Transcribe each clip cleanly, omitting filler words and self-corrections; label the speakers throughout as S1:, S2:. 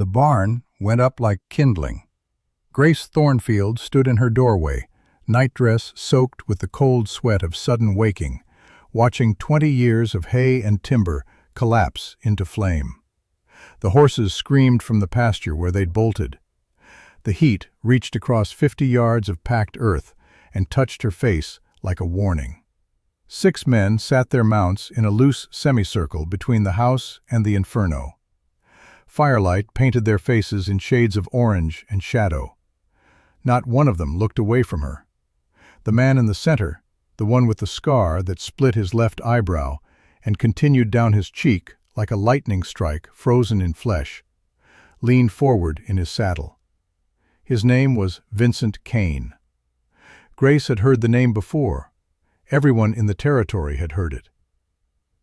S1: The barn went up like kindling. Grace Thornfield stood in her doorway, nightdress soaked with the cold sweat of sudden waking, watching 20 years of hay and timber collapse into flame. The horses screamed from the pasture where they'd bolted. The heat reached across 50 yards of packed earth and touched her face like a warning. 6 men sat their mounts in a loose semicircle between the house and the inferno. Firelight painted their faces in shades of orange and shadow. Not one of them looked away from her. The man in the center, the one with the scar that split his left eyebrow and continued down his cheek like a lightning strike frozen in flesh, leaned forward in his saddle. His name was Vincent Kane. Grace had heard the name before. Everyone in the territory had heard it.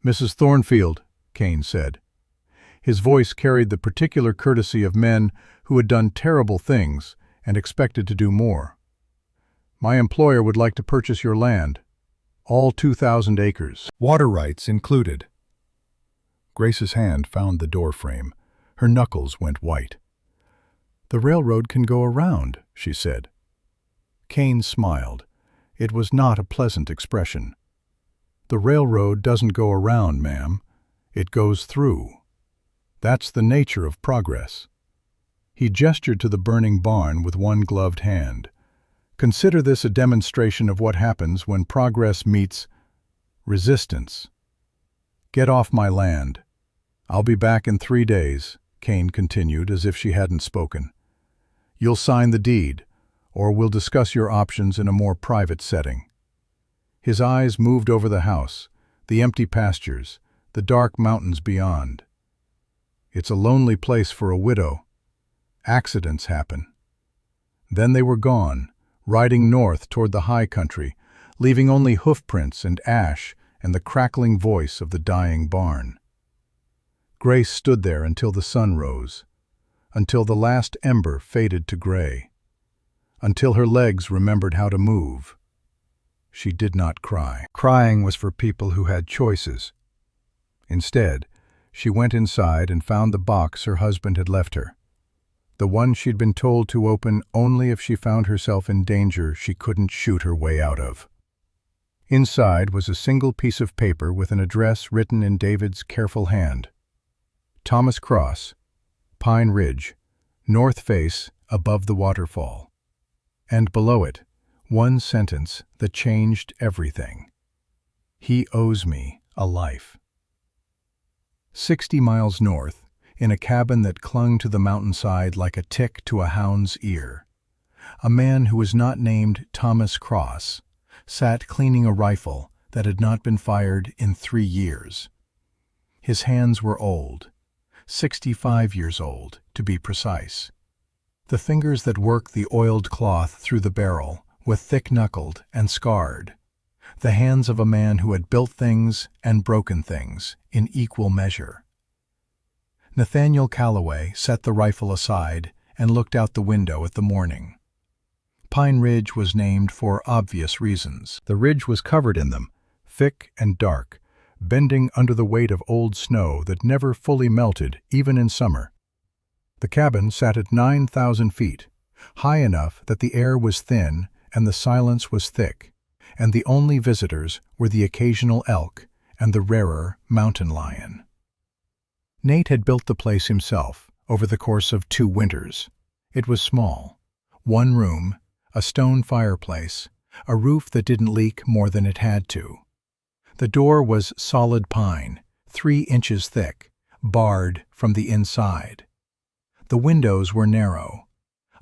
S1: "Mrs. Thornfield," Kane said. His voice carried the particular courtesy of men who had done terrible things and expected to do more. "My employer would like to purchase your land, all 2,000 acres, water rights included." Grace's hand found the doorframe. Her knuckles went white. "The railroad can go around," she said. Kane smiled. It was not a pleasant expression. "The railroad doesn't go around, ma'am. It goes through. That's the nature of progress." He gestured to the burning barn with one gloved hand. "Consider this a demonstration of what happens when progress meets resistance. Get off my land. I'll be back in 3 days," Kane continued as if she hadn't spoken. "You'll sign the deed, or we'll discuss your options in a more private setting." His eyes moved over the house, the empty pastures, the dark mountains beyond. "It's a lonely place for a widow. Accidents happen." Then they were gone, riding north toward the high country, leaving only hoofprints and ash and the crackling voice of the dying barn. Grace stood there until the sun rose, until the last ember faded to gray, until her legs remembered how to move. She did not cry. Crying was for people who had choices. Instead, she went inside and found the box her husband had left her, the one she'd been told to open only if she found herself in danger she couldn't shoot her way out of. Inside was a single piece of paper with an address written in David's careful hand. Thomas Cross, Pine Ridge, north face above the waterfall. And below it, one sentence that changed everything. "He owes me a life." 60 miles north, in a cabin that clung to the mountainside like a tick to a hound's ear, a man who was not named Thomas Cross sat cleaning a rifle that had not been fired in 3 years. His hands were old, 65 years old, to be precise. The fingers that worked the oiled cloth through the barrel were thick-knuckled and scarred, the hands of a man who had built things and broken things in equal measure. Nathaniel Calloway set the rifle aside and looked out the window at the morning. Pine Ridge was named for obvious reasons. The ridge was covered in them, thick and dark, bending under the weight of old snow that never fully melted, even in summer. The cabin sat at 9,000 feet, high enough that the air was thin and the silence was thick, and the only visitors were the occasional elk and the rarer mountain lion. Nate had built the place himself over the course of 2 winters. It was small. 1 room, a stone fireplace, a roof that didn't leak more than it had to. The door was solid pine, 3 inches thick, barred from the inside. The windows were narrow.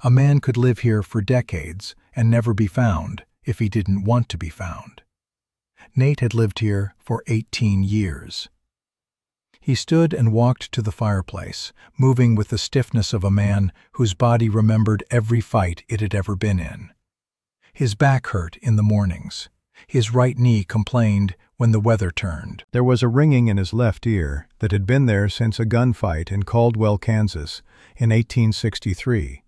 S1: A man could live here for decades and never be found if he didn't want to be found. Nate had lived here for 18 years. He stood and walked to the fireplace, moving with the stiffness of a man whose body remembered every fight it had ever been in. His back hurt in the mornings. His right knee complained when the weather turned. There was a ringing in his left ear that had been there since a gunfight in Caldwell, Kansas, in 1863,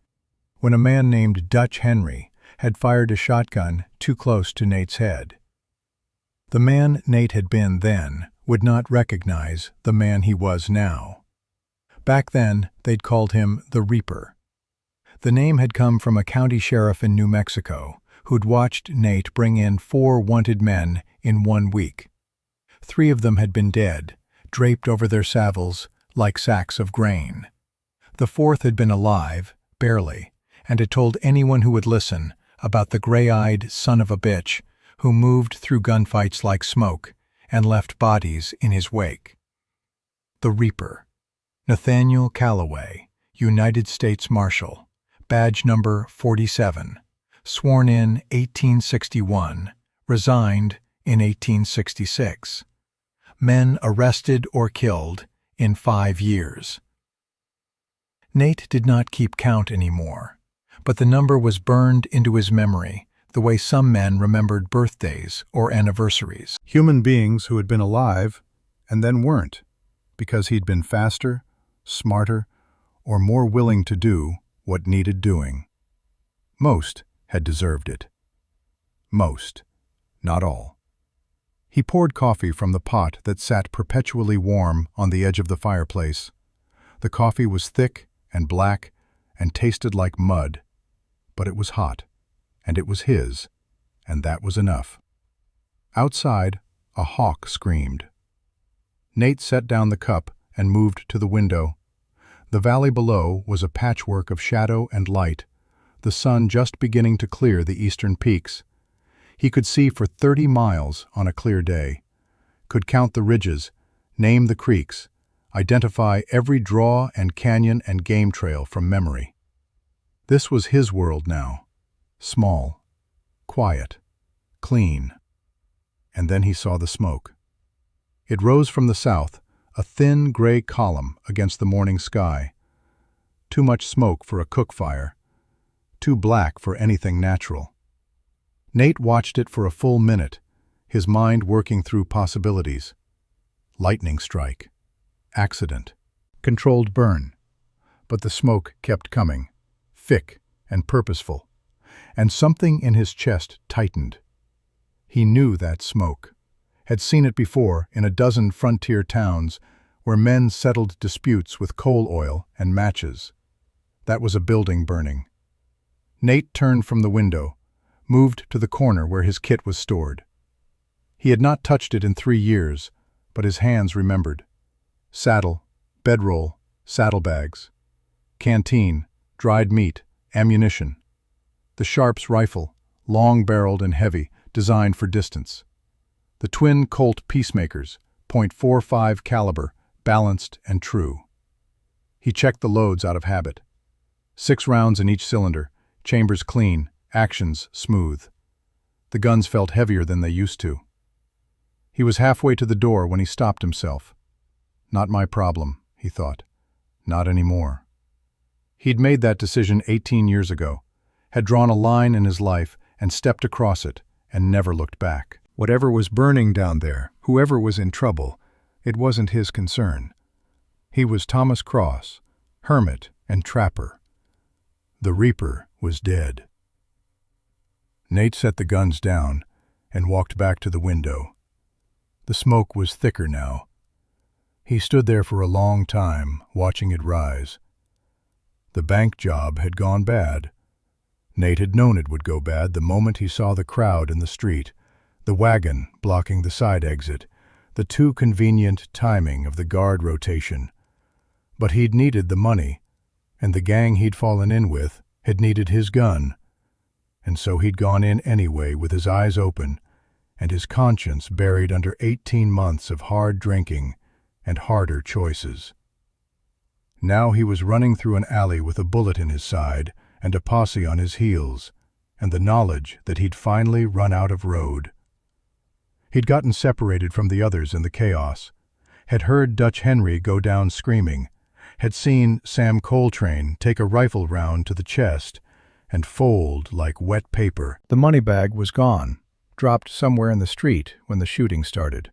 S1: when a man named Dutch Henry had fired a shotgun too close to Nate's head. The man Nate had been then would not recognize the man he was now. Back then, they'd called him the Reaper. The name had come from a county sheriff in New Mexico who'd watched Nate bring in 4 wanted men in 1 week. 3 of them had been dead, draped over their saddles like sacks of grain. The 4th had been alive, barely, and had told anyone who would listen about the gray-eyed son of a bitch who moved through gunfights like smoke and left bodies in his wake. The Reaper. Nathaniel Calloway, United States Marshal, badge number 47, sworn in 1861, resigned in 1866. Men arrested or killed in 5 years. Nate did not keep count anymore, but the number was burned into his memory the way some men remembered birthdays or anniversaries.
S2: Human beings who had been alive and then weren't, because he'd been faster, smarter, or more willing to do what needed doing. Most had deserved it. Most, not all. He poured coffee from the pot that sat perpetually warm on the edge of the fireplace. The coffee was thick and black and tasted like mud, but it was hot, and it was his, and that was enough. Outside, a hawk screamed. Nate set down the cup and moved to the window. The valley below was a patchwork of shadow and light, the sun just beginning to clear the eastern peaks. He could see for 30 miles on a clear day, could count the ridges, name the creeks, identify every draw and canyon and game trail from memory. This was his world now, small, quiet, clean. And then he saw the smoke. It rose from the south, a thin gray column against the morning sky. Too much smoke for a cook fire, too black for anything natural. Nate watched it for a full minute, his mind working through possibilities. Lightning strike, accident, controlled burn. But the smoke kept coming, thick and purposeful, and something in his chest tightened. He knew that smoke, had seen it before in a dozen frontier towns where men settled disputes with coal oil and matches. That was a building burning. Nate turned from the window, moved to the corner where his kit was stored. He had not touched it in 3 years, but his hands remembered. Saddle, bedroll, saddlebags, canteen, dried meat, ammunition. The Sharps rifle, long-barreled and heavy, designed for distance. The twin Colt Peacemakers, .45 caliber, balanced and true. He checked the loads out of habit. 6 rounds in each cylinder, chambers clean, actions smooth. The guns felt heavier than they used to. He was halfway to the door when he stopped himself. Not my problem, he thought. Not anymore. He'd made that decision 18 years ago, had drawn a line in his life and stepped across it and never looked back. Whatever was burning down there, whoever was in trouble, it wasn't his concern. He was Thomas Cross, hermit and trapper. The Reaper was dead. Nate set the guns down and walked back to the window. The smoke was thicker now. He stood there for a long time, watching it rise. The bank job had gone bad. Nate had known it would go bad the moment he saw the crowd in the street, the wagon blocking the side exit, the too convenient timing of the guard rotation. But he'd needed the money, and the gang he'd fallen in with had needed his gun. And so he'd gone in anyway with his eyes open and his conscience buried under 18 months of hard drinking and harder choices. Now he was running through an alley with a bullet in his side and a posse on his heels, and the knowledge that he'd finally run out of road. He'd gotten separated from the others in the chaos, had heard Dutch Henry go down screaming, had seen Sam Coltrane take a rifle round to the chest and fold like wet paper. The money bag was gone, dropped somewhere in the street when the shooting started.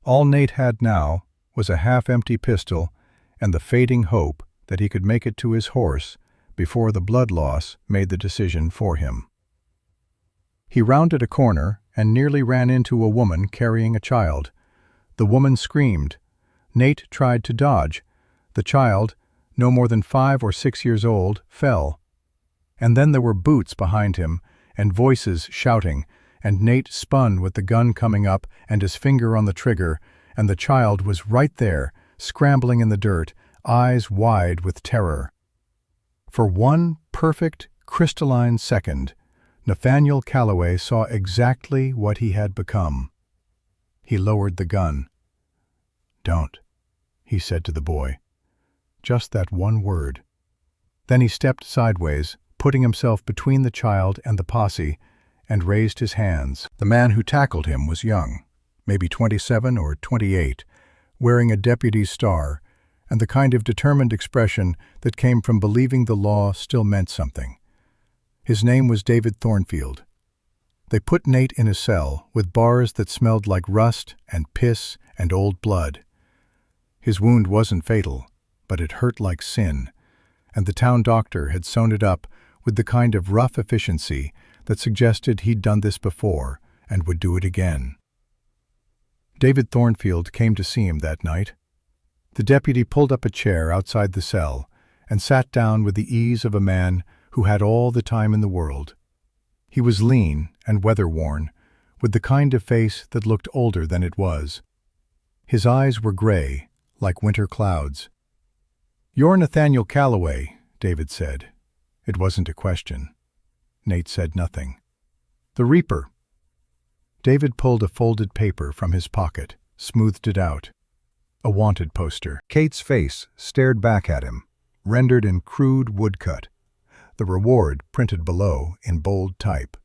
S2: All Nate had now was a half-empty pistol and the fading hope that he could make it to his horse before the blood loss made the decision for him. He rounded a corner and nearly ran into a woman carrying a child. The woman screamed. Nate tried to dodge.
S1: The child, no more than 5 or 6 years old, fell. And then there were boots behind him, and voices shouting, and Nate spun with the gun coming up and his finger on the trigger, and the child was right there, scrambling in the dirt, eyes wide with terror. For one perfect, crystalline second, Nathaniel Calloway saw exactly what he had become. He lowered the gun. "Don't," he said to the boy. Just that one word. Then he stepped sideways, putting himself between the child and the posse, and raised his hands. The man who tackled him was young, maybe 27 or 28, wearing a deputy's star, and the kind of determined expression that came from believing the law still meant something. His name was David Thornfield. They put Nate in a cell with bars that smelled like rust and piss and old blood. His wound wasn't fatal, but it hurt like sin, and the town doctor had sewn it up with the kind of rough efficiency that suggested he'd done this before and would do it again. David Thornfield came to see him that night. The deputy pulled up a chair outside the cell and sat down with the ease of a man who had all the time in the world. He was lean and weather-worn, with the kind of face that looked older than it was. His eyes were gray, like winter clouds. "You're Nathaniel Calloway," David said. It wasn't a question. Nate said nothing. "The Reaper." David pulled a folded paper from his pocket, smoothed it out. A wanted poster. Kate's face stared back at him, rendered in crude woodcut. The reward printed below in bold type.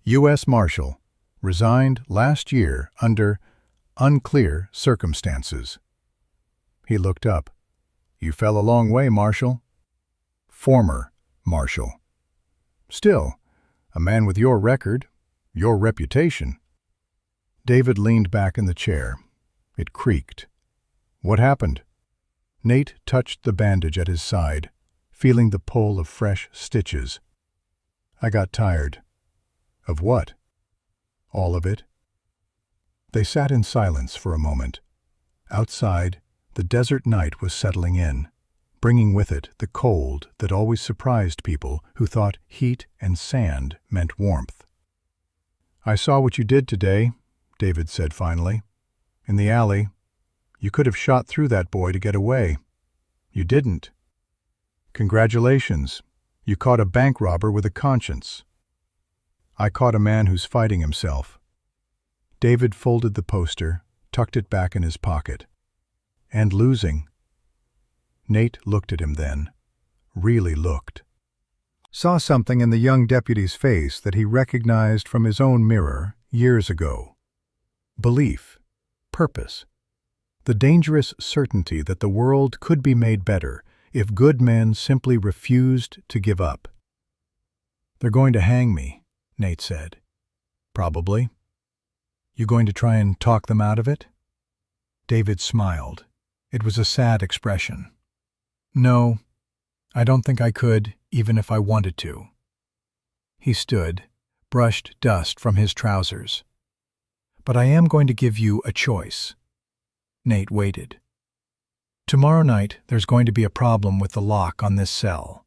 S1: U.S. Marshal, resigned last year under unclear circumstances. He looked up. "You fell a long way, Marshal." "Former Marshal." "Still, a man with your record, your reputation." David leaned back in the chair. It creaked. "What happened?" Nate touched the bandage at his side, feeling the pull of fresh stitches. "I got tired." "Of what?" "All of it." They sat in silence for a moment. Outside, the desert night was settling in, bringing with it the cold that always surprised people who thought heat and sand meant warmth. "I saw what you did today," David said finally. "In the alley. You could have shot through that boy to get away. You didn't. Congratulations. You caught a bank robber with a conscience. I caught a man who's fighting himself." David folded the poster, tucked it back in his pocket. "And losing." Nate looked at him then. Really looked. Saw something in the young deputy's face that he recognized from his own mirror years ago. Belief. Purpose. The dangerous certainty that the world could be made better if good men simply refused to give up. "They're going to hang me," Nate said. "Probably. You going to try and talk them out of it?" David smiled. It was a sad expression. "No, I don't think I could, even if I wanted to." He stood, brushed dust from his trousers. "But I am going to give you a choice." Nate waited. "Tomorrow night there's going to be a problem with the lock on this cell.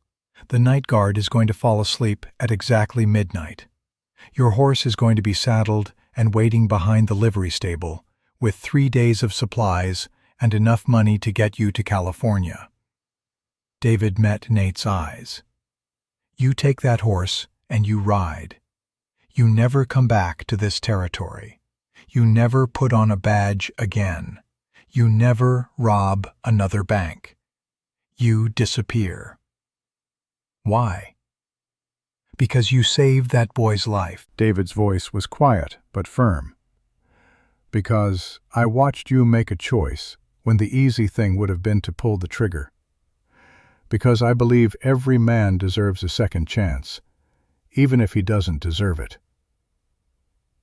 S1: The night guard is going to fall asleep at exactly midnight. Your horse is going to be saddled and waiting behind the livery stable, with 3 days of supplies and enough money to get you to California." David met Nate's eyes. "You take that horse and you ride. You never come back to this territory. You never put on a badge again. You never rob another bank. You disappear." "Why?" "Because you saved that boy's life." David's voice was quiet but firm. "Because I watched you make a choice when the easy thing would have been to pull the trigger. Because I believe every man deserves a second chance, even if he doesn't deserve it."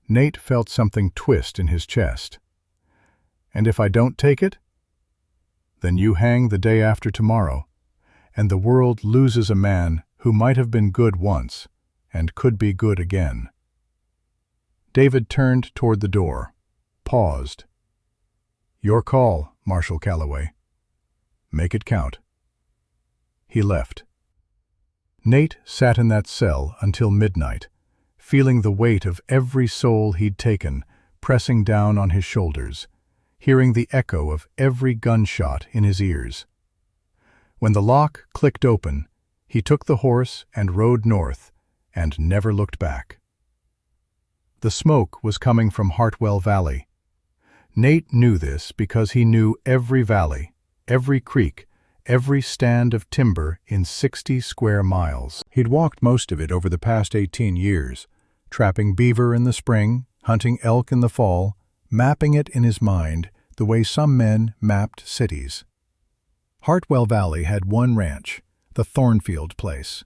S1: Nate felt something twist in his chest. "And if I don't take it?" "Then you hang the day after tomorrow, and the world loses a man who might have been good once and could be good again." David turned toward the door, paused. "Your call, Marshal Calloway." Make it count." He left. Nate sat in that cell until midnight, feeling the weight of every soul he'd taken pressing down on his shoulders, hearing the echo of every gunshot in his ears. When the lock clicked open, he took the horse and rode north, and never looked back. The smoke was coming from Hartwell Valley. Nate knew this because he knew every valley, every creek, every stand of timber in 60 square miles. He'd walked most of it over the past 18 years, trapping beaver in the spring, hunting elk in the fall, mapping it in his mind the way some men mapped cities. Hartwell Valley had one ranch, the Thornfield Place.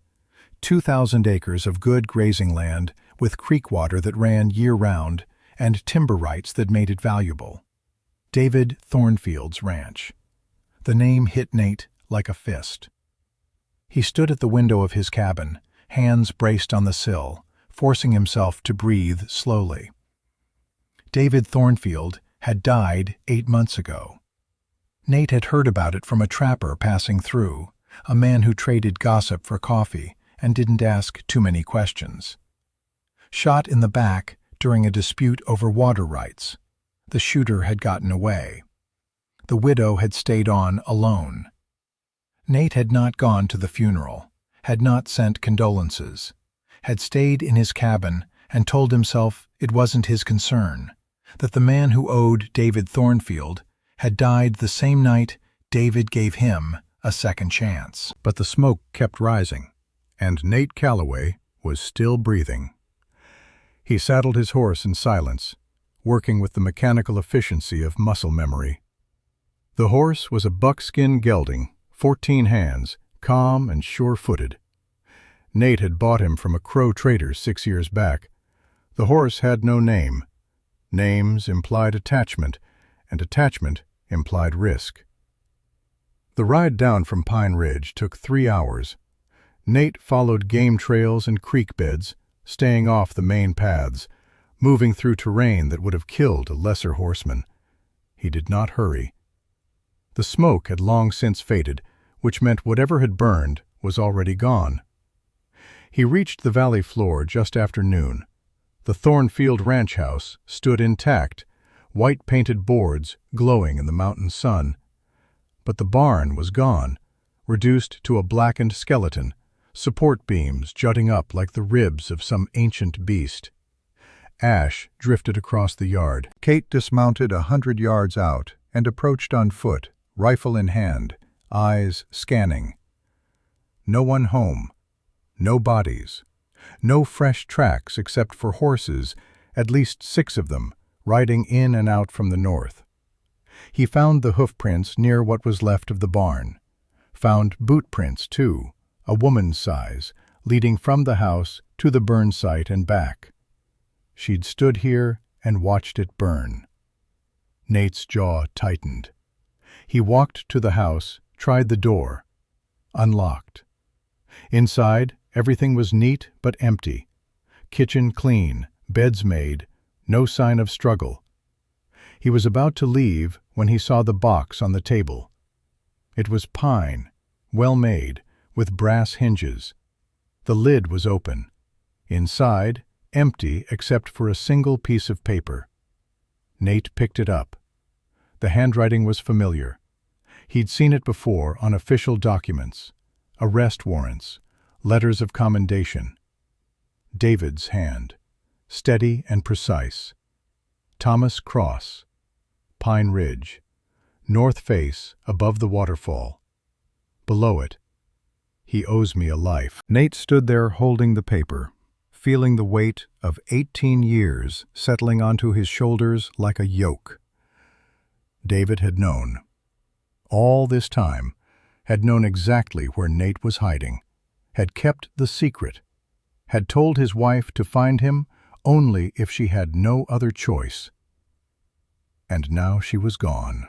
S1: 2,000 acres of good grazing land with creek water that ran year-round and timber rights that made it valuable. David Thornfield's ranch. The name hit Nate like a fist. He stood at the window of his cabin, hands braced on the sill, forcing himself to breathe slowly. David Thornfield had died 8 months ago. Nate had heard about it from a trapper passing through, a man who traded gossip for coffee and didn't ask too many questions. Shot in the back during a dispute over water rights. The shooter had gotten away. The widow had stayed on alone. Nate had not gone to the funeral, had not sent condolences, had stayed in his cabin and told himself it wasn't his concern, that the man who owed David Thornfield had died the same night David gave him a second chance. But the smoke kept rising, and Nate Calloway was still breathing. He saddled his horse in silence, working with the mechanical efficiency of muscle memory. The horse was a buckskin gelding, 14 hands, calm and sure-footed. Nate had bought him from a Crow trader 6 years back. The horse had no name. Names implied attachment, and attachment implied risk. The ride down from Pine Ridge took 3 hours. Nate followed game trails and creek beds, staying off the main paths, moving through terrain that would have killed a lesser horseman. He did not hurry. The smoke had long since faded, which meant whatever had burned was already gone. He reached the valley floor just after noon. The Thornfield ranch house stood intact, white-painted boards glowing in the mountain sun. But the barn was gone, reduced to a blackened skeleton, support beams jutting up like the ribs of some ancient beast. Ash drifted across the yard. Kate dismounted 100 yards out and approached on foot, rifle in hand, eyes scanning. No one home. No bodies. No fresh tracks except for horses, at least 6 of them, riding in and out from the north. He found the hoofprints near what was left of the barn. Found boot prints, too, a woman's size, leading from the house to the burn site and back. She'd stood here and watched it burn. Nate's jaw tightened. He walked to the house, tried the door. Unlocked. Inside, everything was neat but empty. Kitchen clean, beds made, no sign of struggle. He was about to leave when he saw the box on the table. It was pine, well made, with brass hinges. The lid was open. Inside, empty except for a single piece of paper. Nate picked it up. The handwriting was familiar. He'd seen it before on official documents, arrest warrants, letters of commendation. David's hand, steady and precise. Thomas Cross, Pine Ridge, north face above the waterfall. Below it, "He owes me a life." Nate stood there holding the paper, feeling the weight of 18 years settling onto his shoulders like a yoke. David had known. All this time, had known exactly where Nate was hiding, had kept the secret, had told his wife to find him only if she had no other choice. And now she was gone.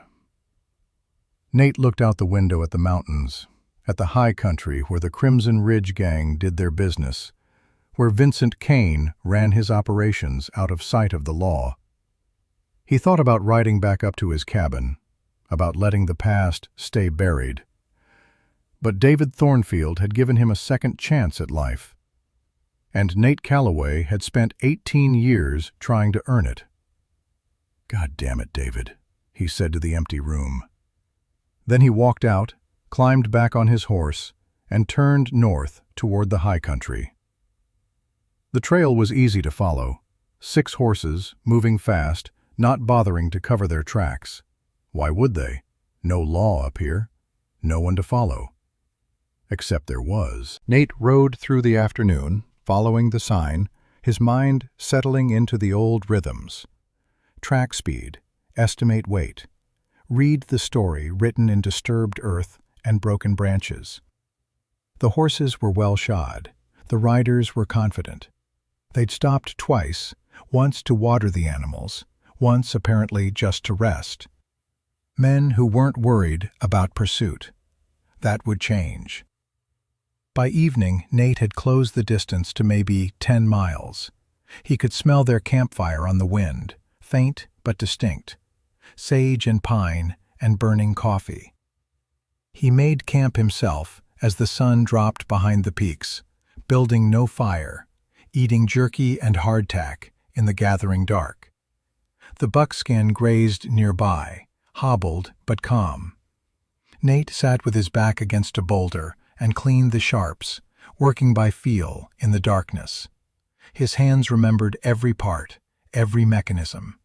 S1: Nate looked out the window at the mountains, at the high country where the Crimson Ridge Gang did their business, where Vincent Kane ran his operations out of sight of the law. He thought about riding back up to his cabin, about letting the past stay buried. But David Thornfield had given him a second chance at life, and Nate Calloway had spent 18 years trying to earn it. "God damn it, David," he said to the empty room. Then he walked out, climbed back on his horse, and turned north toward the high country. The trail was easy to follow. 6 horses, moving fast, not bothering to cover their tracks. Why would they? No law up here. No one to follow. Except there was. Nate rode through the afternoon, following the sign, his mind settling into the old rhythms. Track speed, estimate weight, read the story written in disturbed earth and broken branches. The horses were well shod. The riders were confident. They'd stopped twice, once to water the animals, once apparently just to rest. Men who weren't worried about pursuit. That would change. By evening, Nate had closed the distance to maybe 10 miles. He could smell their campfire on the wind, faint but distinct, sage and pine and burning coffee. He made camp himself as the sun dropped behind the peaks, building no fire, eating jerky and hardtack in the gathering dark. The buckskin grazed nearby, hobbled but calm. Nate sat with his back against a boulder and cleaned the sharps, working by feel in the darkness. His hands remembered every part, every mechanism.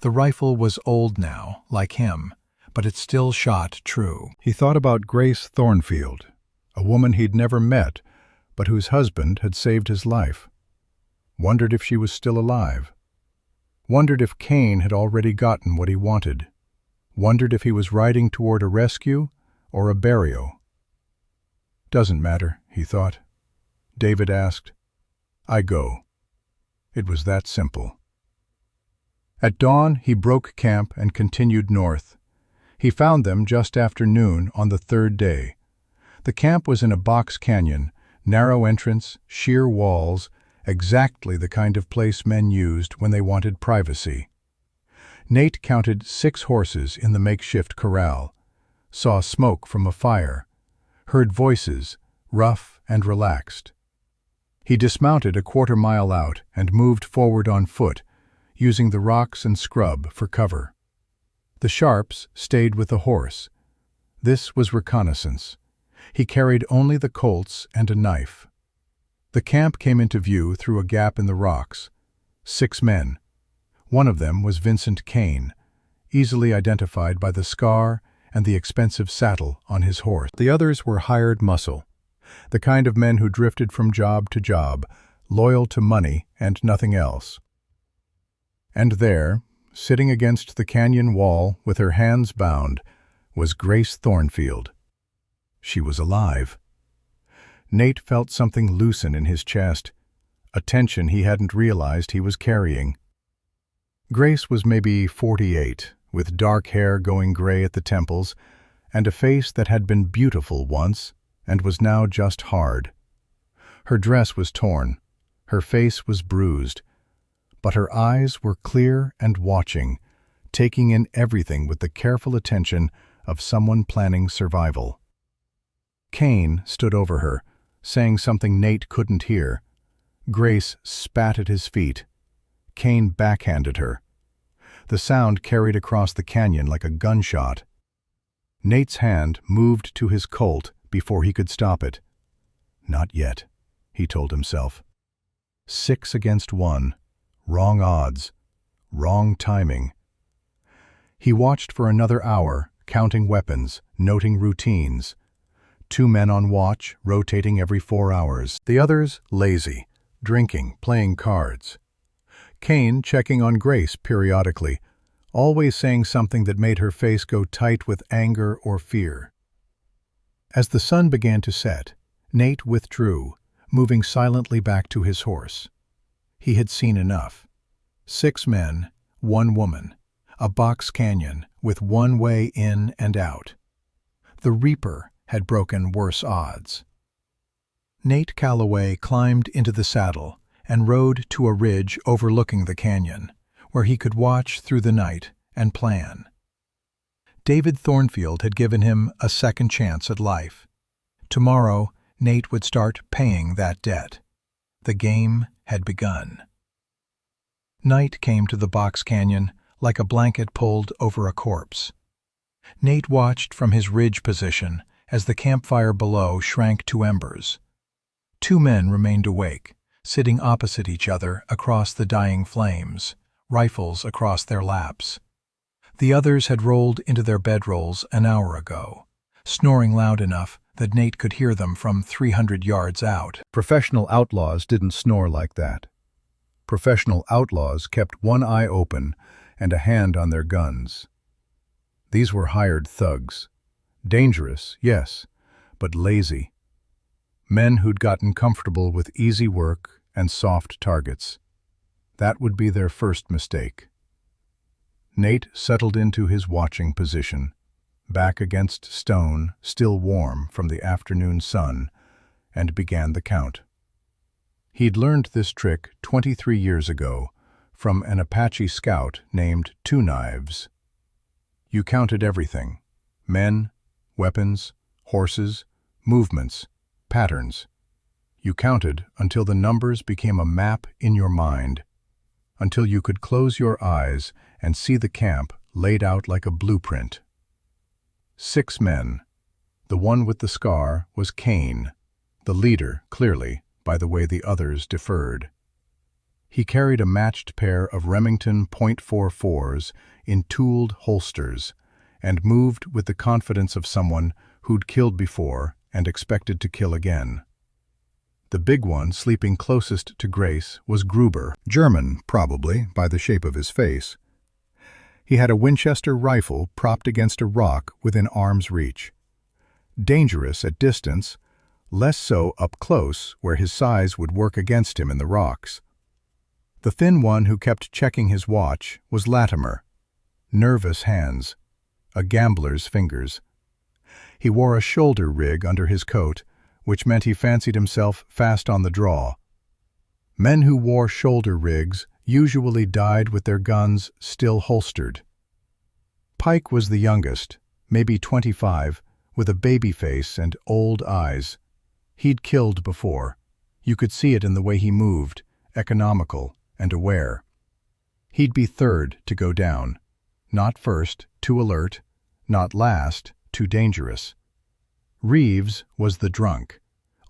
S1: The rifle was old now, like him, but it still shot true. He thought about Grace Thornfield, a woman he'd never met, but whose husband had saved his life. Wondered if she was still alive. Wondered if Cain had already gotten what he wanted. Wondered if he was riding toward a rescue or a burial. "Doesn't matter," he thought. David asked. "I go." It was that simple. At dawn, he broke camp and continued north. He found them just after noon on the 3rd day. The camp was in a box canyon, narrow entrance, sheer walls, exactly the kind of place men used when they wanted privacy. Nate counted 6 horses in the makeshift corral, saw smoke from a fire, heard voices, rough and relaxed. He dismounted a quarter-mile out and moved forward on foot, using the rocks and scrub for cover. The sharps stayed with the horse. This was reconnaissance. He carried only the Colts and a knife. The camp came into view through a gap in the rocks. 6 men. One of them was Vincent Cain, easily identified by the scar and the expensive saddle on his horse. The others were hired muscle, the kind of men who drifted from job to job, loyal to money and nothing else. And there, sitting against the canyon wall with her hands bound, was Grace Thornfield. She was alive. Nate felt something loosen in his chest, a tension he hadn't realized he was carrying. Grace was maybe 48, with dark hair going gray at the temples, and a face that had been beautiful once and was now just hard. Her dress was torn, her face was bruised, but her eyes were clear and watching, taking in everything with the careful attention of someone planning survival. Cain stood over her, saying something Nate couldn't hear. Grace spat at his feet. Cain backhanded her. The sound carried across the canyon like a gunshot. Nate's hand moved to his Colt before he could stop it. Not yet, he told himself. 6 against 1. Wrong odds. Wrong timing. He watched for another hour, counting weapons, noting routines. 2 men on watch, rotating every 4 hours. The others, lazy, drinking, playing cards. Cain checking on Grace periodically, always saying something that made her face go tight with anger or fear. As the sun began to set, Nate withdrew, moving silently back to his horse. He had seen enough. 6 men, 1 woman, a box canyon with one way in and out. The Reaper had broken worse odds. Nate Calloway climbed into the saddle and rode to a ridge overlooking the canyon, where he could watch through the night and plan. David Thornfield had given him a second chance at life. Tomorrow, Nate would start paying that debt. The game had begun. Night came to the box canyon like a blanket pulled over a corpse. Nate watched from his ridge position as the campfire below shrank to embers. Two men remained awake, sitting opposite each other across the dying flames, rifles across their laps. The others had rolled into their bedrolls an hour ago, snoring loud enough that Nate could hear them from 300 yards out.
S2: Professional outlaws didn't snore like that. Professional outlaws kept one eye open and a hand on their guns. These were hired thugs. Dangerous, yes, but lazy. Men who'd gotten comfortable with easy work and soft targets. That would be their first mistake. Nate settled into his watching position, back against stone, still warm from the afternoon sun, and began the count. He'd learned this trick 23 years ago from an Apache scout named Two Knives. You counted everything: men, weapons, horses, movements, patterns. You counted until the numbers became a map in your mind, until you could close your eyes and see the camp laid out like a blueprint. 6 men. The one with the scar was Kane, the leader, clearly, by the way the others deferred. He carried a matched pair of Remington .44s in tooled holsters and moved with the confidence of someone who'd killed before and expected to kill again. The big one sleeping closest to Grace was Gruber, German, probably, by the shape of his face. He had a Winchester rifle propped against a rock within arm's reach. Dangerous at distance, less so up close where his size would work against him in the rocks. The thin one who kept checking his watch was Latimer. Nervous hands, a gambler's fingers. He wore a shoulder rig under his coat, which meant he fancied himself fast on the draw. Men who wore shoulder rigs usually died with their guns still holstered. Pike was the youngest, maybe 25, with a baby face and old eyes. He'd killed before. You could see it in the way he moved, economical and aware. He'd be third to go down. Not first, too alert. Not last, too dangerous. Reeves was the drunk,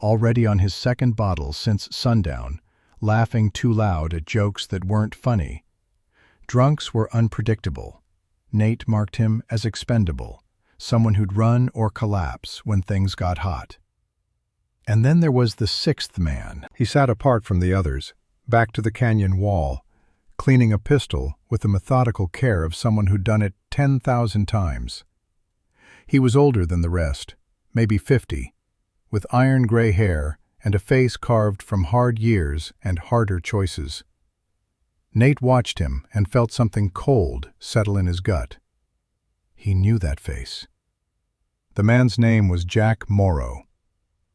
S2: already on his second bottle since sundown, laughing too loud at jokes that weren't funny. Drunks were unpredictable. Nate marked him as expendable, someone who'd run or collapse when things got hot. And then there was the 6th man. He sat apart from the others, back to the canyon wall, cleaning a pistol with the methodical care of someone who'd done it 10,000 times. He was older than the rest, maybe 50, with iron-gray hair and a face carved from hard years and harder choices. Nate watched him and felt something cold settle in his gut. He knew that face. The man's name was Jack Morrow.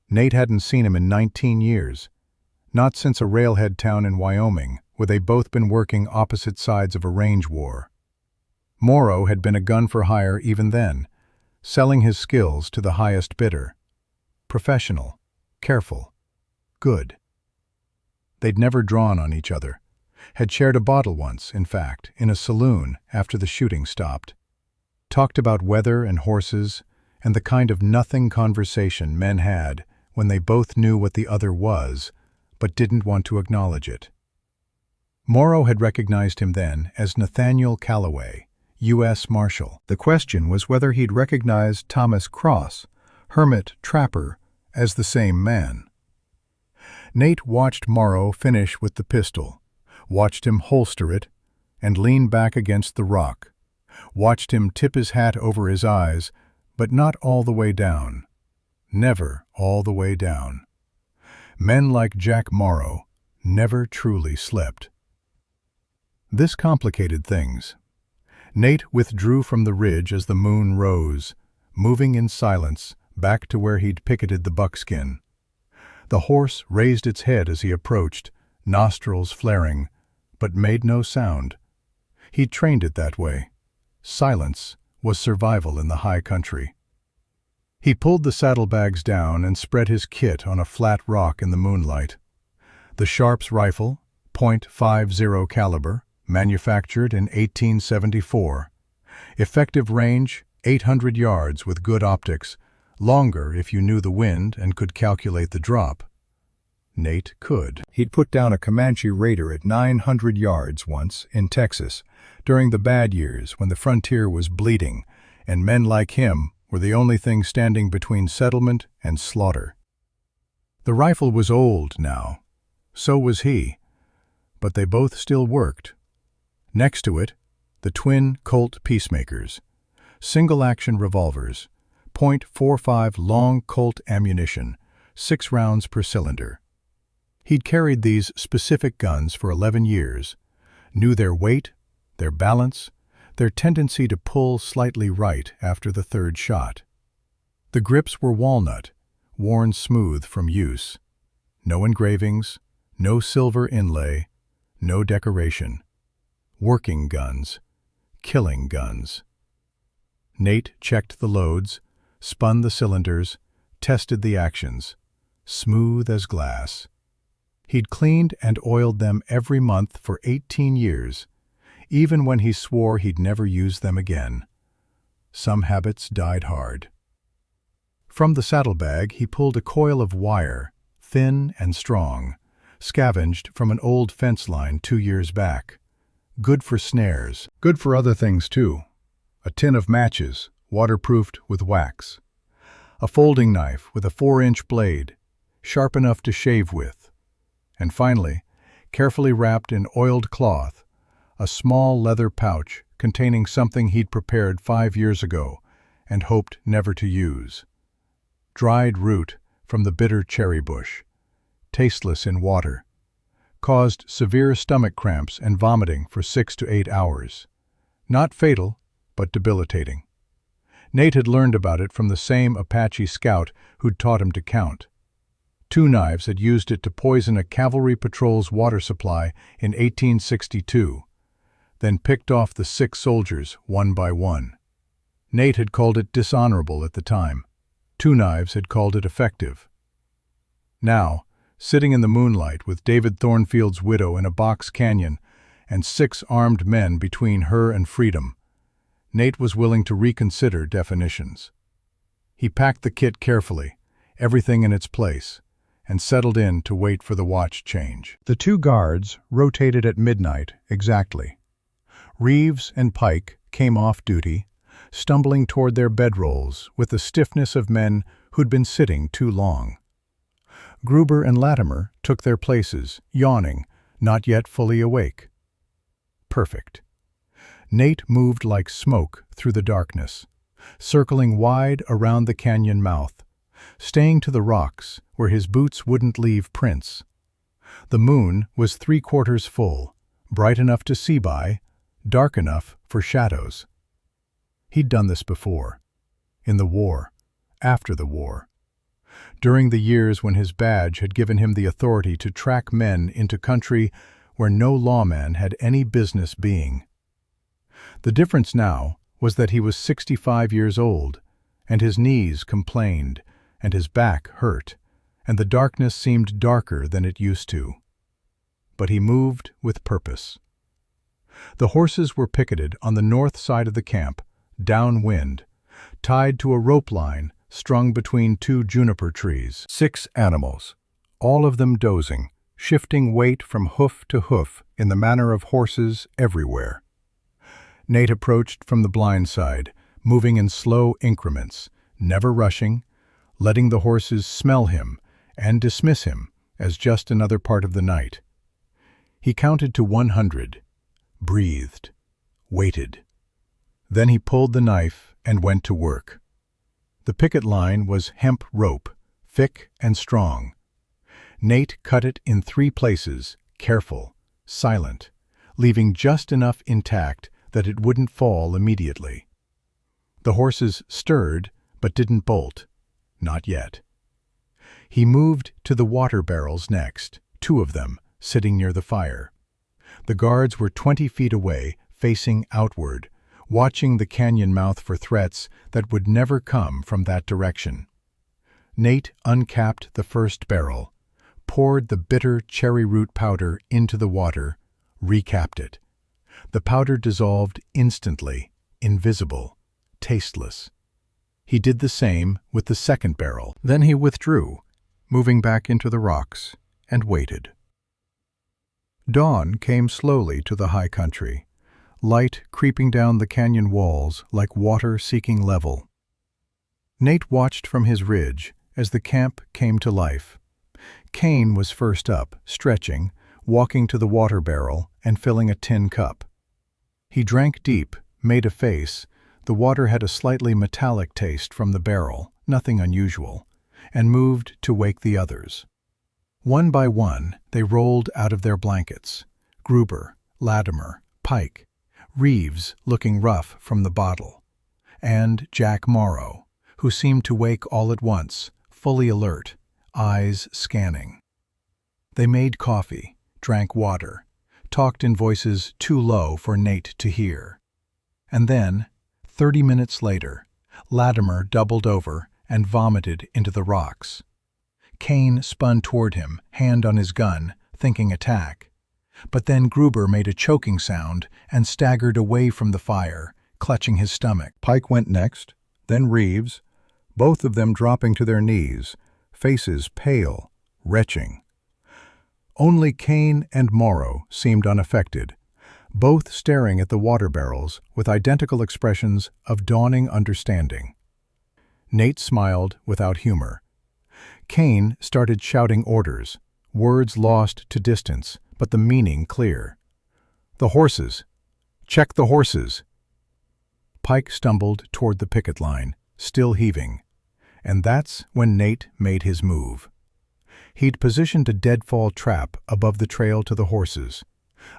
S2: Nate hadn't seen him in 19 years, not since a railhead town in Wyoming, where they'd both been working opposite sides of a range war. Morrow had been a gun for hire even then, selling his skills to the highest bidder. Professional, careful, good. They'd never drawn on each other, had shared a bottle once, in fact, in a saloon after the shooting stopped. Talked about weather and horses and the kind of nothing conversation men had when they both knew what the other was, but didn't want to acknowledge it. Morrow had recognized him then as Nathaniel Calloway, U.S. Marshal. The question was whether he'd recognized Thomas Cross, hermit trapper, as the same man. Nate watched Morrow finish with the pistol, watched him holster it, and lean back against the rock, watched him tip his hat over his eyes, but not all the way down. Never all the way down. Men like Jack Morrow never truly slept. This complicated things. Nate withdrew from the ridge as the moon rose, moving in silence back to where he'd picketed the buckskin. The horse raised its head as he approached, nostrils flaring, but made no sound. He'd trained it that way. Silence was survival in the high country.
S1: He pulled the saddlebags down and spread his kit on a flat rock in the moonlight. The Sharps rifle, .50 caliber, manufactured in 1874. Effective range, 800 yards with good optics, longer if you knew the wind and could calculate the drop. Nate could. He'd put down a Comanche Raider at 900 yards once in Texas, during the bad years when the frontier was bleeding, and men like him were the only thing standing between settlement and slaughter. The rifle was old now. So was he. But they both still worked. Next to it, the twin Colt Peacemakers, single-action revolvers, .45 long Colt ammunition, 6 rounds per cylinder. He'd carried these specific guns for 11 years, knew their weight, their balance, their tendency to pull slightly right after the third shot. The grips were walnut, worn smooth from use. No engravings, no silver inlay, no decoration. Working guns, killing guns. Nate checked the loads, spun the cylinders, tested the actions. Smooth as glass. He'd cleaned and oiled them every month for 18 years, even when he swore he'd never use them again. Some habits died hard. From the saddlebag he pulled a coil of wire, thin and strong, scavenged from an old fence line 2 years back. Good for snares, good for other things too. A tin of matches, waterproofed with wax. A folding knife with a 4-inch blade, sharp enough to shave with. And finally, carefully wrapped in oiled cloth, a small leather pouch containing something he'd prepared 5 years ago and hoped never to use. Dried root from the bitter cherry bush, tasteless in water, caused severe stomach cramps and vomiting for 6 to 8 hours. Not fatal, but debilitating. Nate had learned about it from the same Apache scout who'd taught him to count. 2 knives had used it to poison a cavalry patrol's water supply in 1862, then picked off the 6 soldiers one by one. Nate had called it dishonorable at the time. 2 knives had called it effective. Now, sitting in the moonlight with David Thornfield's widow in a box canyon and 6 armed men between her and freedom, Nate was willing to reconsider definitions. He packed the kit carefully, everything in its place, and settled in to wait for the watch change. The 2 guards rotated at midnight exactly. Reeves and Pike came off duty, stumbling toward their bedrolls with the stiffness of men who'd been sitting too long. Gruber and Latimer took their places, yawning, not yet fully awake. Perfect. Nate moved like smoke through the darkness, circling wide around the canyon mouth, staying to the rocks where his boots wouldn't leave prints. The moon was 3/4 full, bright enough to see by, dark enough for shadows. He'd done this before. In the war. After the war. During the years when his badge had given him the authority to track men into country where no lawman had any business being. The difference now was that he was 65 years old, and his knees complained, and his back hurt, and the darkness seemed darker than it used to. But he moved with purpose. The horses were picketed on the north side of the camp, downwind, tied to a rope line strung between 2 juniper trees. 6 animals, all of them dozing, shifting weight from hoof to hoof in the manner of horses everywhere. Nate approached from the blind side, moving in slow increments, never rushing, letting the horses smell him and dismiss him as just another part of the night. He counted to 100, breathed, waited. Then he pulled the knife and went to work. The picket line was hemp rope, thick and strong. Nate cut it in 3 places, careful, silent, leaving just enough intact that it wouldn't fall immediately. The horses stirred, but didn't bolt. Not yet. He moved to the water barrels next, 2 of them, sitting near the fire. The guards were 20 feet away, facing outward, watching the canyon mouth for threats that would never come from that direction. Nate uncapped the first barrel, poured the bitter cherry root powder into the water, recapped it. The powder dissolved instantly, invisible, tasteless. He did the same with the second barrel. Then he withdrew, moving back into the rocks, and waited. Dawn came slowly to the high country, light creeping down the canyon walls like water seeking level. Nate watched from his ridge as the camp came to life. Kane was first up, stretching, walking to the water barrel and filling a tin cup. He drank deep, made a face. The water had a slightly metallic taste from the barrel, nothing unusual, and moved to wake the others. One by one, they rolled out of their blankets. Gruber, Latimer, Pike, Reeves looking rough from the bottle, and Jack Morrow, who seemed to wake all at once, fully alert, eyes scanning. They made coffee, drank water, talked in voices too low for Nate to hear. And then, 30 minutes later, Latimer doubled over and vomited into the rocks. Kane spun toward him, hand on his gun, thinking attack. But then Gruber made a choking sound and staggered away from the fire, clutching his stomach.
S2: Pike went next, then Reeves, both of them dropping to their knees, faces pale, retching. Only Kane and Morrow seemed unaffected, both staring at the water barrels with identical expressions of dawning understanding. Nate smiled without humor. Kane started shouting orders, words lost to distance, but the meaning clear. "The horses! Check the horses!" Pike stumbled toward the picket line, still heaving, and that's when Nate made his move. He'd positioned a deadfall trap above the trail to the horses,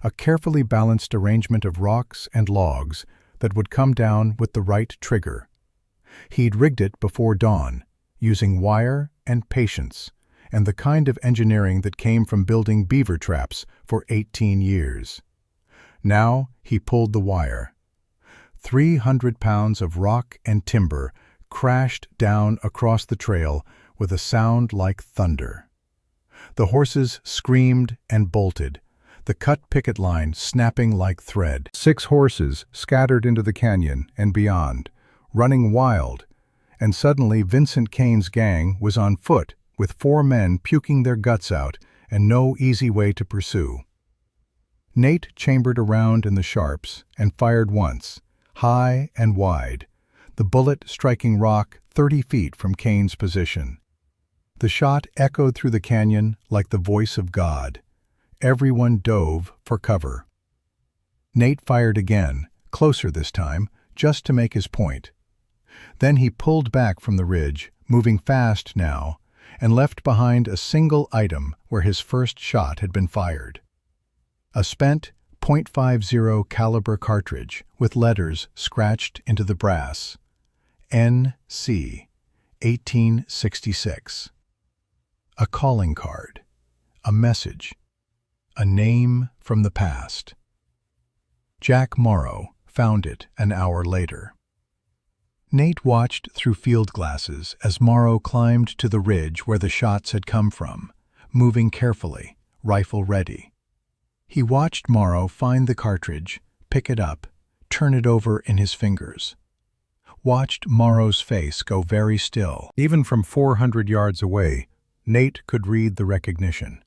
S2: a carefully balanced arrangement of rocks and logs that would come down with the right trigger. He'd rigged it before dawn, using wire and patience, and the kind of engineering that came from building beaver traps for 18 years. Now he pulled the wire. 300 pounds of rock and timber crashed down across the trail with a sound like thunder. The horses screamed and bolted, the cut picket line snapping like thread. 6 horses scattered into the canyon and beyond, running wild, and suddenly Vincent Kane's gang was on foot, with 4 men puking their guts out and no easy way to pursue. Nate chambered around in the sharps and fired once, high and wide, the bullet striking rock 30 feet from Kane's position. The shot echoed through the canyon like the voice of God. Everyone dove for cover. Nate fired again, closer this time, just to make his point. Then he pulled back from the ridge, moving fast now, and left behind a single item where his first shot had been fired. A spent .50 caliber cartridge with letters scratched into the brass. N.C. 1866. A calling card. A message. A name from the past. Jack Morrow found it an hour later. Nate watched through field glasses as Morrow climbed to the ridge where the shots had come from, moving carefully, rifle ready. He watched Morrow find the cartridge, pick it up, turn it over in his fingers. Watched Morrow's face go very still. Even from 400 yards away, Nate could read the recognition.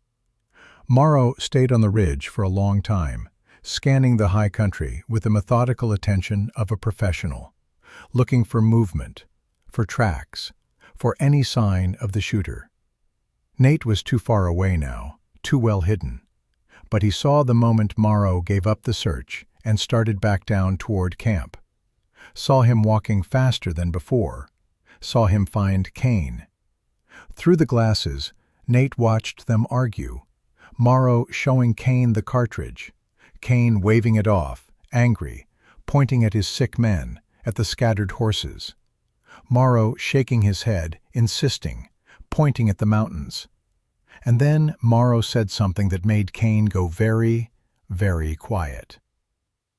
S2: Morrow stayed on the ridge for a long time, scanning the high country with the methodical attention of a professional, looking for movement, for tracks, for any sign of the shooter. Nate was too far away now, too well hidden, but he saw the moment Morrow gave up the search and started back down toward camp. Saw him walking faster than before, saw him find Kane. Through the glasses, Nate watched them argue, Morrow showing Kane the cartridge, Kane waving it off, angry, pointing at his sick men, at the scattered horses. Morrow shaking his head, insisting, pointing at the mountains. And then Morrow said something that made Kane go very, very quiet.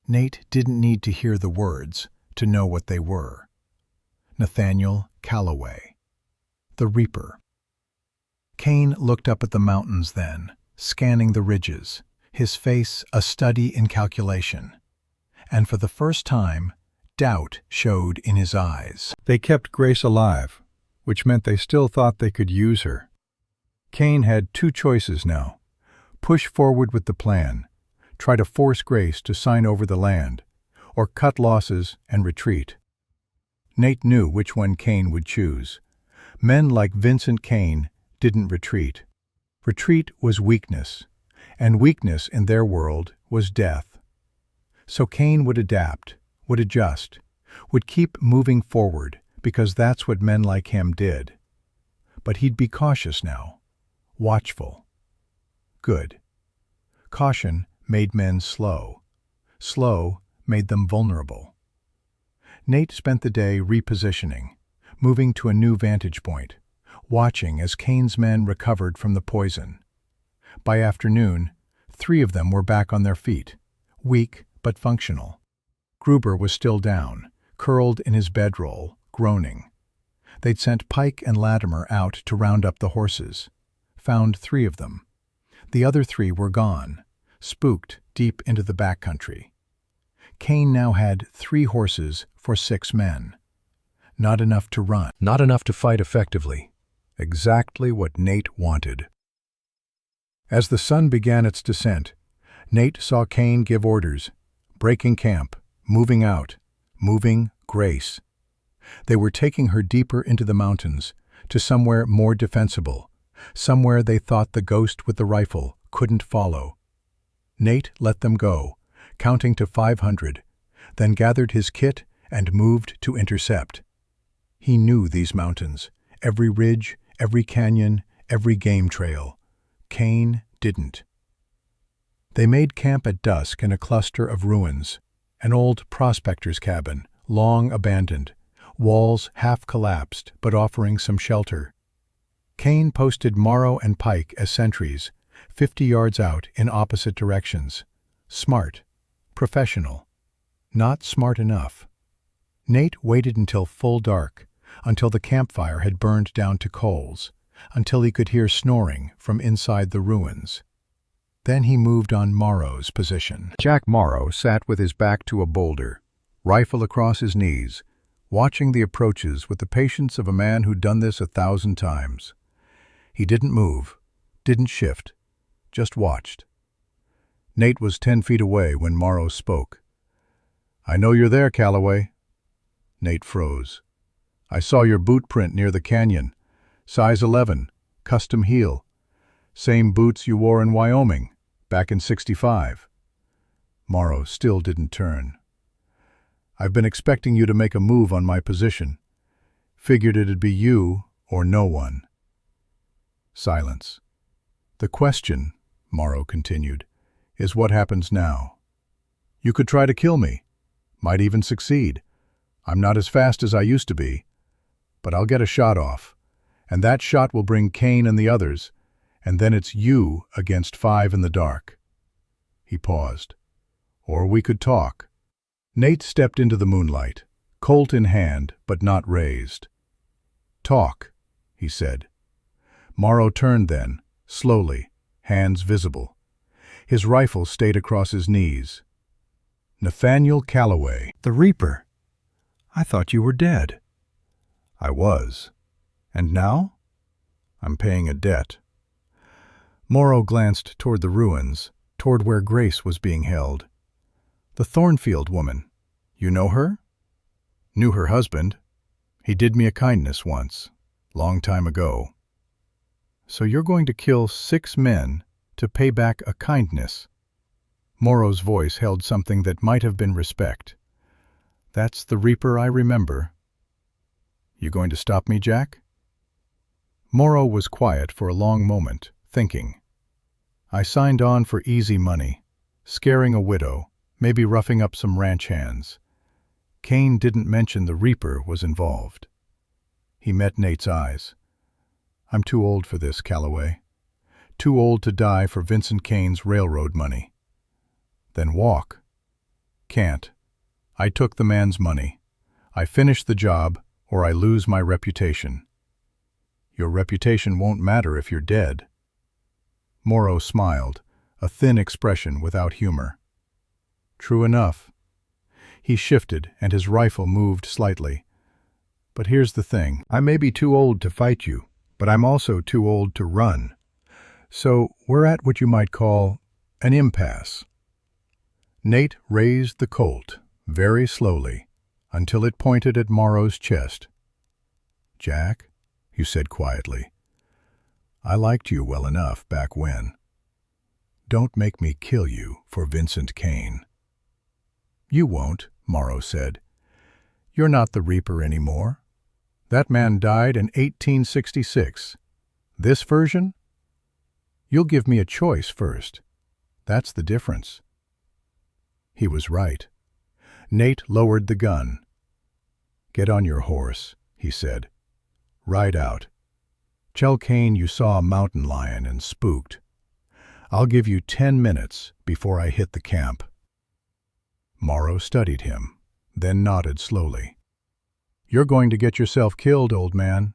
S1: Nate didn't need to hear the words to know what they were. Nathaniel Calloway, the Reaper. Cain looked up at the mountains then, scanning the ridges, his face a study in calculation. And for the first time, doubt showed in his eyes.
S2: They kept Grace alive, which meant they still thought they could use her. Cain had two choices now: push forward with the plan, try to force Grace to sign over the land, or cut losses and retreat. Nate knew which one Cain would choose. Men like Vincent Cain didn't retreat. Retreat was weakness, and weakness in their world was death. So Cain would adapt, would adjust, would keep moving forward, because that's what men like him did. But he'd be cautious now, watchful. Good. Caution made men slow. Slow made them vulnerable. Nate spent the day repositioning, moving to a new vantage point, watching as Cain's men recovered from the poison. By afternoon, 3 of them were back on their feet, weak but functional. Gruber was still down, curled in his bedroll, groaning. They'd sent Pike and Latimer out to round up the horses. Found 3 of them. The other 3 were gone, spooked deep into the backcountry. Cain now had 3 horses for 6 men. Not enough to run. Not enough to fight effectively. Exactly what Nate wanted. As the sun began its descent, Nate saw Cain give orders, breaking camp, moving out, moving Grace. They were taking her deeper into the mountains, to somewhere more defensible, somewhere they thought the ghost with the rifle couldn't follow. Nate let them go, counting to 500, then gathered his kit and moved to intercept. He knew these mountains, every ridge, every canyon, every game trail. Cain didn't. They made camp at dusk in a cluster of ruins, an old prospector's cabin, long abandoned, walls half collapsed but offering some shelter. Cain posted Morrow and Pike as sentries, 50 yards out in opposite directions. Smart, professional, not smart enough. Nate waited until full dark, until the campfire had burned down to coals, until he could hear snoring from inside the ruins. Then he moved on Morrow's position. Jack Morrow sat with his back to a boulder, rifle across his knees, watching the approaches with the patience of a man who'd done this 1,000 times. He didn't move, didn't shift, just watched. Nate was 10 feet away when Morrow spoke. "I know you're there, Calloway." Nate froze. "I saw your boot print near the canyon. Size 11, custom heel. Same boots you wore in Wyoming, back in '65. Morrow still didn't turn. "I've been expecting you to make a move on my position. Figured it'd be you or no one." Silence. "The question," Morrow continued, "is what happens now. You could try to kill me. Might even succeed. I'm not as fast as I used to be. But I'll get a shot off. And that shot will bring Cain and the others, and then it's you against 5 in the dark." He paused. "Or we could talk." Nate stepped into the moonlight, Colt in hand but not raised. "Talk," he said. Morrow turned then, slowly, hands visible. His rifle stayed across his knees. "Nathaniel Calloway." "The Reaper. I thought you were dead." "I was. And now? I'm paying a debt." Morrow glanced toward the ruins, toward where Grace was being held. "The Thornfield woman. You know her?" "Knew her husband. He did me a kindness once, long time ago." "So you're going to kill 6 men to pay back a kindness?" Morrow's voice held something that might have been respect. "That's the Reaper I remember. You going to stop me, Jack?" Morrow was quiet for a long moment, thinking. "I signed on for easy money, scaring a widow, maybe roughing up some ranch hands. Cain didn't mention the Reaper was involved." He met Nate's eyes. "I'm too old for this, Calloway. Too old to die for Vincent Cain's railroad money." "Then walk."
S1: Can't. I took the man's money. I finish the job, or I lose my reputation. Your reputation won't matter if you're dead. Morrow smiled, a thin expression without humor. True enough. He shifted, and his rifle moved slightly. But here's the thing. I may be too old to fight you, but I'm also too old to run. So we're at what you might call an impasse. Nate raised the Colt, very slowly, until it pointed at Morrow's chest. Jack, you said quietly, I liked you well enough back when. Don't make me kill you for Vincent Kane. You won't, Morrow said. You're not the Reaper anymore. That man died in 1866. This version? You'll give me a choice first. That's the difference. He was right. Nate lowered the gun. Get on your horse, he said. Ride out. Tell Kane you saw a mountain lion and spooked. I'll give you 10 minutes before I hit the camp. Morrow studied him, then nodded slowly. You're going to get yourself killed, old man.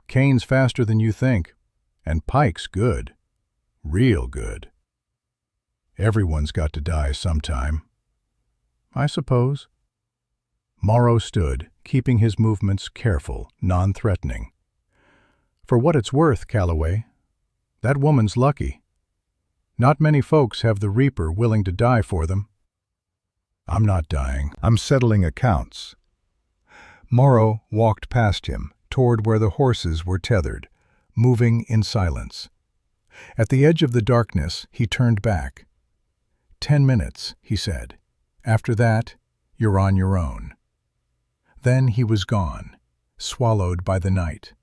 S1: Kane's faster than you think, and Pike's good. Real good. Everyone's got to die sometime. I suppose. Morrow stood, keeping his movements careful, non-threatening. For what it's worth, Calloway, that woman's lucky. Not many folks have the Reaper willing to die for them. I'm not dying. I'm settling accounts. Morrow walked past him, toward where the horses were tethered, moving in silence. At the edge of the darkness, he turned back. 10 minutes, he said. After that, you're on your own. Then he was gone, swallowed by the night.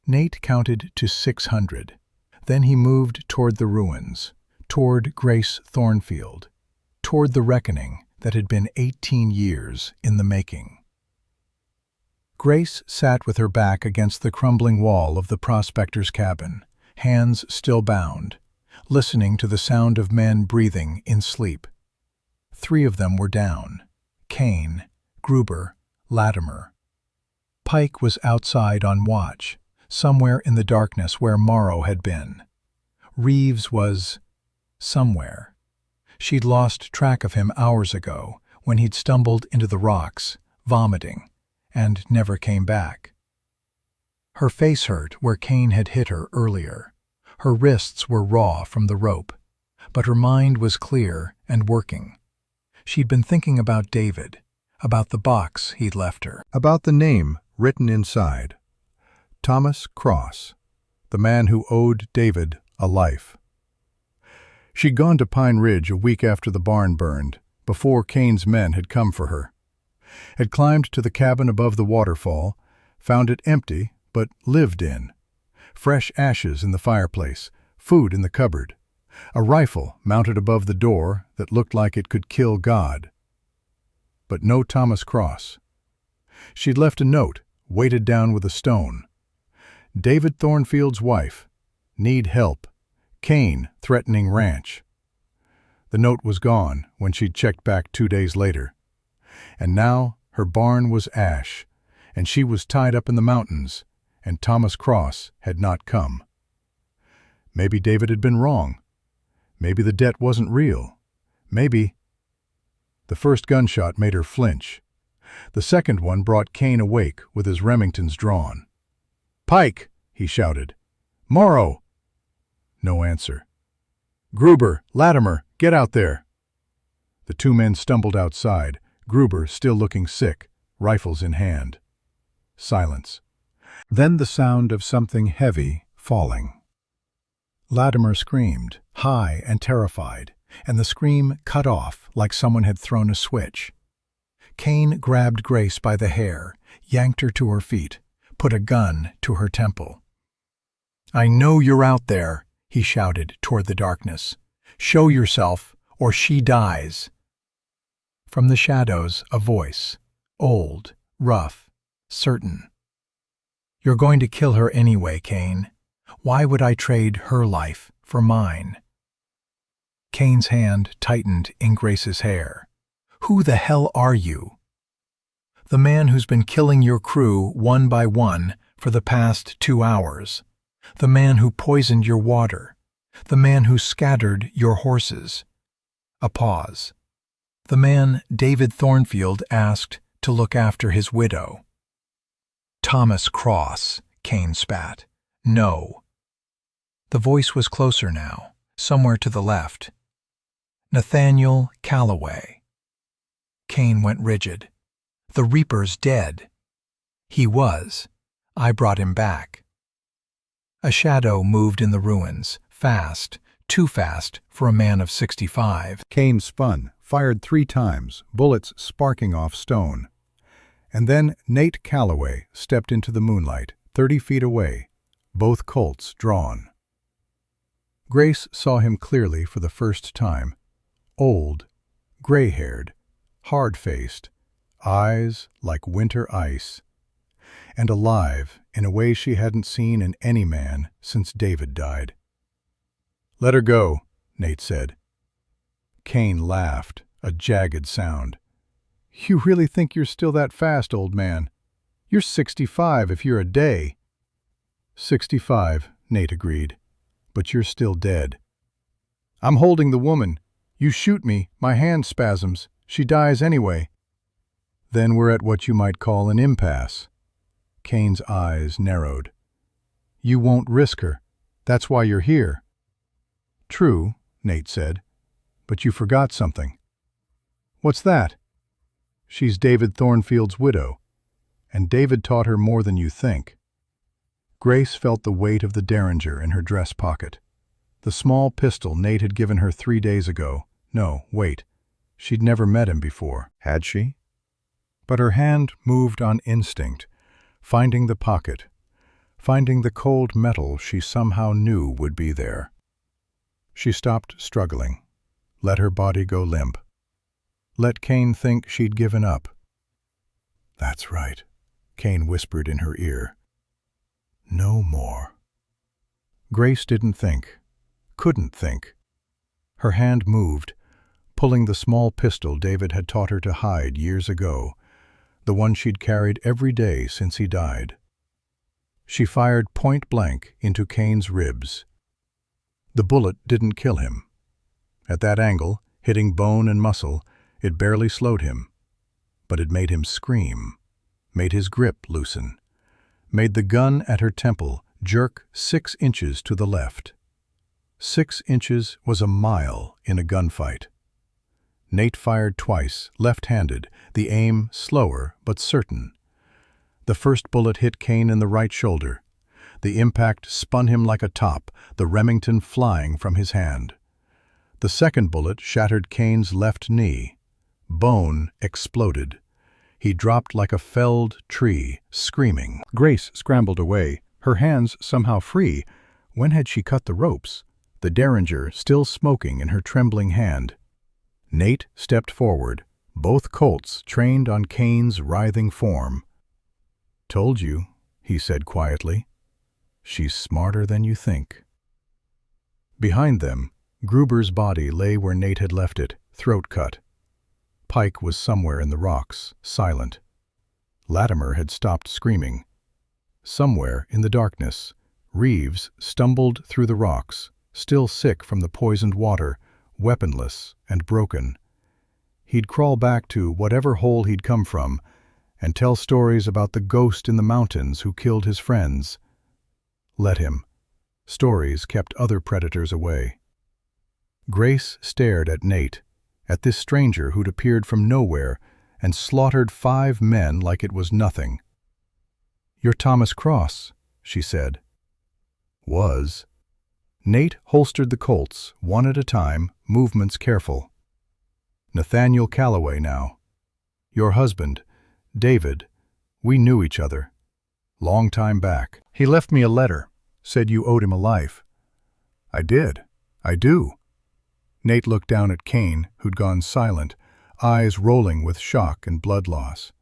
S1: Nate counted to 600. Then he moved toward the ruins, toward Grace Thornfield, toward the reckoning that had been 18 years in the making. Grace sat with her back against the crumbling wall of the prospector's cabin, hands still bound, listening to the sound of men breathing in sleep. 3 of them were down: Kane, Gruber, Latimer. Pike was outside on watch, somewhere in the darkness where Morrow had been. Reeves was somewhere. She'd lost track of him hours ago when he'd stumbled into the rocks, vomiting, and never came back. Her face hurt where Kane had hit her earlier. Her wrists were raw from the rope, but her mind was clear and working. She'd been thinking about David, about the box he'd left her, about the name written inside. Thomas Cross, the man who owed David a life. She'd gone to Pine Ridge a week after the barn burned, before Kane's men had come for her. Had climbed to the cabin above the waterfall, found it empty, but lived in. Fresh ashes in the fireplace, food in the cupboard, a rifle mounted above the door that looked like it could kill God. But no Thomas Cross. She'd left a note, weighted down with a stone. David Thornfield's wife. Need help. Kane threatening ranch. The note was gone when she'd checked back 2 days later. And now her barn was ash, and she was tied up in the mountains, and Thomas Cross had not come. Maybe David had been wrong. Maybe the debt wasn't real. Maybe... The first gunshot made her flinch. The second one brought Kane awake with his Remingtons drawn. "Pike!" he shouted. "Morrow!" No answer. "Gruber, Latimer, get out there!" The 2 men stumbled outside, Gruber still looking sick, rifles in hand. Silence. Then the sound of something heavy falling. Latimer screamed, high and terrified, and the scream cut off like someone had thrown a switch. Kane grabbed Grace by the hair, yanked her to her feet, put a gun to her temple. "I know you're out there," he shouted toward the darkness. "Show yourself, or she dies." From the shadows, a voice, old, rough, certain. "You're going to kill her anyway, Kane. Why would I trade her life for mine?" Kane's hand tightened in Grace's hair. Who the hell are you? The man who's been killing your crew one by one for the past 2 hours. The man who poisoned your water. The man who scattered your horses. A pause. The man David Thornfield asked to look after his widow. Thomas Cross, Kane spat. No. The voice was closer now, somewhere to the left. Nathaniel Calloway. Kane went rigid. The Reaper's dead. He was. I brought him back. A shadow moved in the ruins, fast, too fast for a man of 65.
S2: Kane spun, fired 3 times, bullets sparking off stone. And then Nate Calloway stepped into the moonlight, 30 feet away, both Colts drawn. Grace saw him clearly for the first time. Old, gray-haired, hard-faced, eyes like winter ice, and alive in a way she hadn't seen in any man since David died. "Let her go," Nate said. Kane laughed, a jagged sound. "You really think you're still that fast, old man? You're 65 if you're a day." 65, Nate agreed, "but you're still dead." "I'm holding the woman. You shoot me, my hand spasms. She dies anyway." "Then we're at what you might call an impasse." Kane's eyes narrowed. "You won't risk her. That's why you're here." "True," Nate said, "but you forgot something." "What's that?" "She's David Thornfield's widow, and David taught her more than you think." Grace felt the weight of the derringer in her dress pocket. The small pistol Nate had given her 3 days ago. No, wait. She'd never met him before. Had she? But her hand moved on instinct, finding the pocket, finding the cold metal she somehow knew would be there. She stopped struggling, let her body go limp. Let Kane think she'd given up. "That's right," Kane whispered in her ear. "No more." Grace didn't think, couldn't think. Her hand moved, pulling the small pistol David had taught her to hide years ago, the one she'd carried every day since he died. She fired point blank into Kane's ribs. The bullet didn't kill him. At that angle, hitting bone and muscle, it barely slowed him. But it made him scream, made his grip loosen, made the gun at her temple jerk 6 inches to the left. 6 inches was a mile in a gunfight. Nate fired twice, left-handed, the aim slower but certain. The first bullet hit Kane in the right shoulder. The impact spun him like a top, the Remington flying from his hand. The second bullet shattered Kane's left knee. Bone exploded. He dropped like a felled tree, screaming. Grace scrambled away, her hands somehow free. When had she cut the ropes? The derringer still smoking in her trembling hand. Nate stepped forward, both Colts trained on Kane's writhing form. "Told you," he said quietly. "She's smarter than you think." Behind them, Gruber's body lay where Nate had left it, throat cut. Pike was somewhere in the rocks, silent. Latimer had stopped screaming. Somewhere in the darkness, Reeves stumbled through the rocks, still sick from the poisoned water, weaponless and broken. He'd crawl back to whatever hole he'd come from and tell stories about the ghost in the mountains who killed his friends. Let him. Stories kept other predators away. Grace stared at Nate, at this stranger who'd appeared from nowhere and slaughtered 5 men like it was nothing. "You're Thomas Cross," she said. "Was." Nate holstered the Colts, one at a time, movements careful. "Nathaniel Calloway now. Your husband, David, we knew each other. Long time back. He left me a letter, said you owed him a life." "I did. I do." Nate looked down at Kane, who'd gone silent, eyes rolling with shock and blood loss.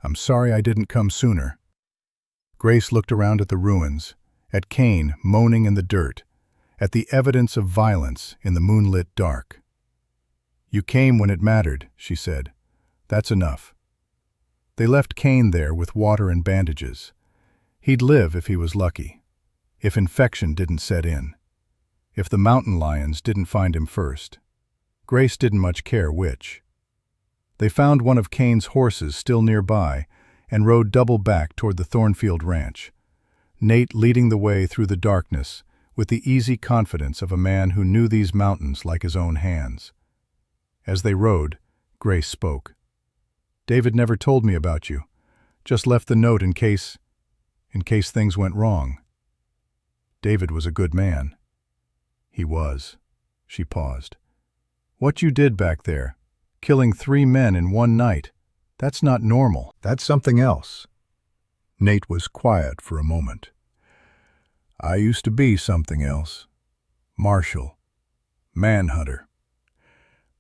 S2: "I'm sorry I didn't come sooner." Grace looked around at the ruins, at Kane moaning in the dirt, at the evidence of violence in the moonlit dark.
S1: "You came when it mattered," she said. "That's enough." They left Kane there with water and bandages. He'd live if he was lucky, if infection didn't set in, if the mountain lions didn't find him first. Grace didn't much care which. They found one of Kane's horses still nearby and rode double back toward the Thornfield ranch, Nate leading the way through the darkness with the easy confidence of a man who knew these mountains like his own hands. As they rode, Grace spoke. "David never told me about you. Just left the note in case things went wrong." David was a good man. He was. She paused. "What you did back there, killing 3 men in one night, that's not normal."
S2: "That's something else." Nate was quiet for a moment. "I used to be something else. Marshal. Manhunter.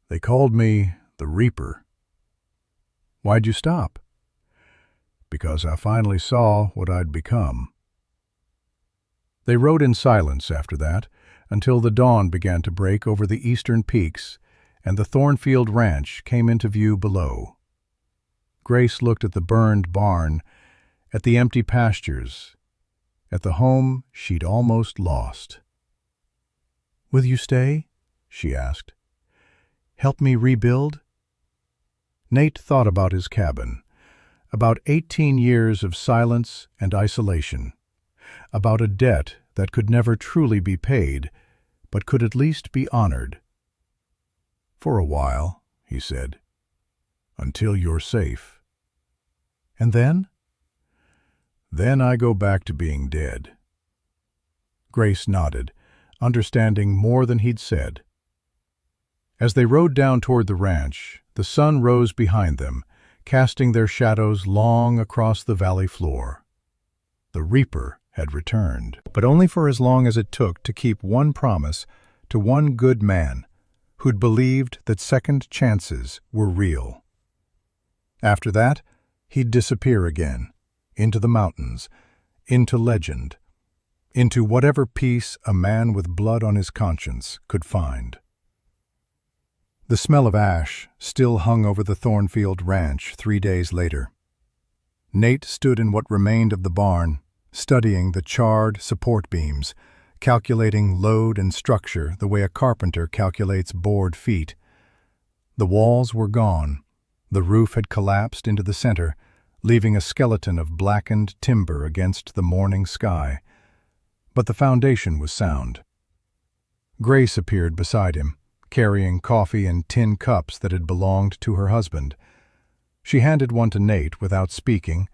S2: They called me the Reaper." "Why'd you stop?" "Because I finally saw what I'd become." They rode in silence after that, until the dawn began to break over the eastern peaks and the Thornfield ranch came into view below. Grace looked at the burned barn, at the empty pastures, at the home she'd almost lost. "Will you stay?" she asked. "Help me rebuild?" Nate thought about his cabin, about 18 years of silence and isolation, about a debt that could never truly be paid, but could at least be honored. "For a while," he said, "until you're safe." "And then?" "Then I go back to being dead." Grace nodded, understanding more than he'd said. As they rode down toward the ranch, the sun rose behind them, casting their shadows long across the valley floor. The Reaper had returned, but only for as long as it took to keep one promise to one good man who'd believed that second chances were real. After that, he'd disappear again, into the mountains, into legend, into whatever peace a man with blood on his conscience could find. The smell of ash still hung over the Thornfield ranch 3 days later. Nate stood in what remained of the barn, studying the charred support beams, calculating load and structure the way a carpenter calculates board feet. The walls were gone. The roof had collapsed into the center, leaving a skeleton of blackened timber against the morning sky. But the foundation was sound. Grace appeared beside him, carrying coffee and tin cups that had belonged to her husband. She handed one to Nate without speaking,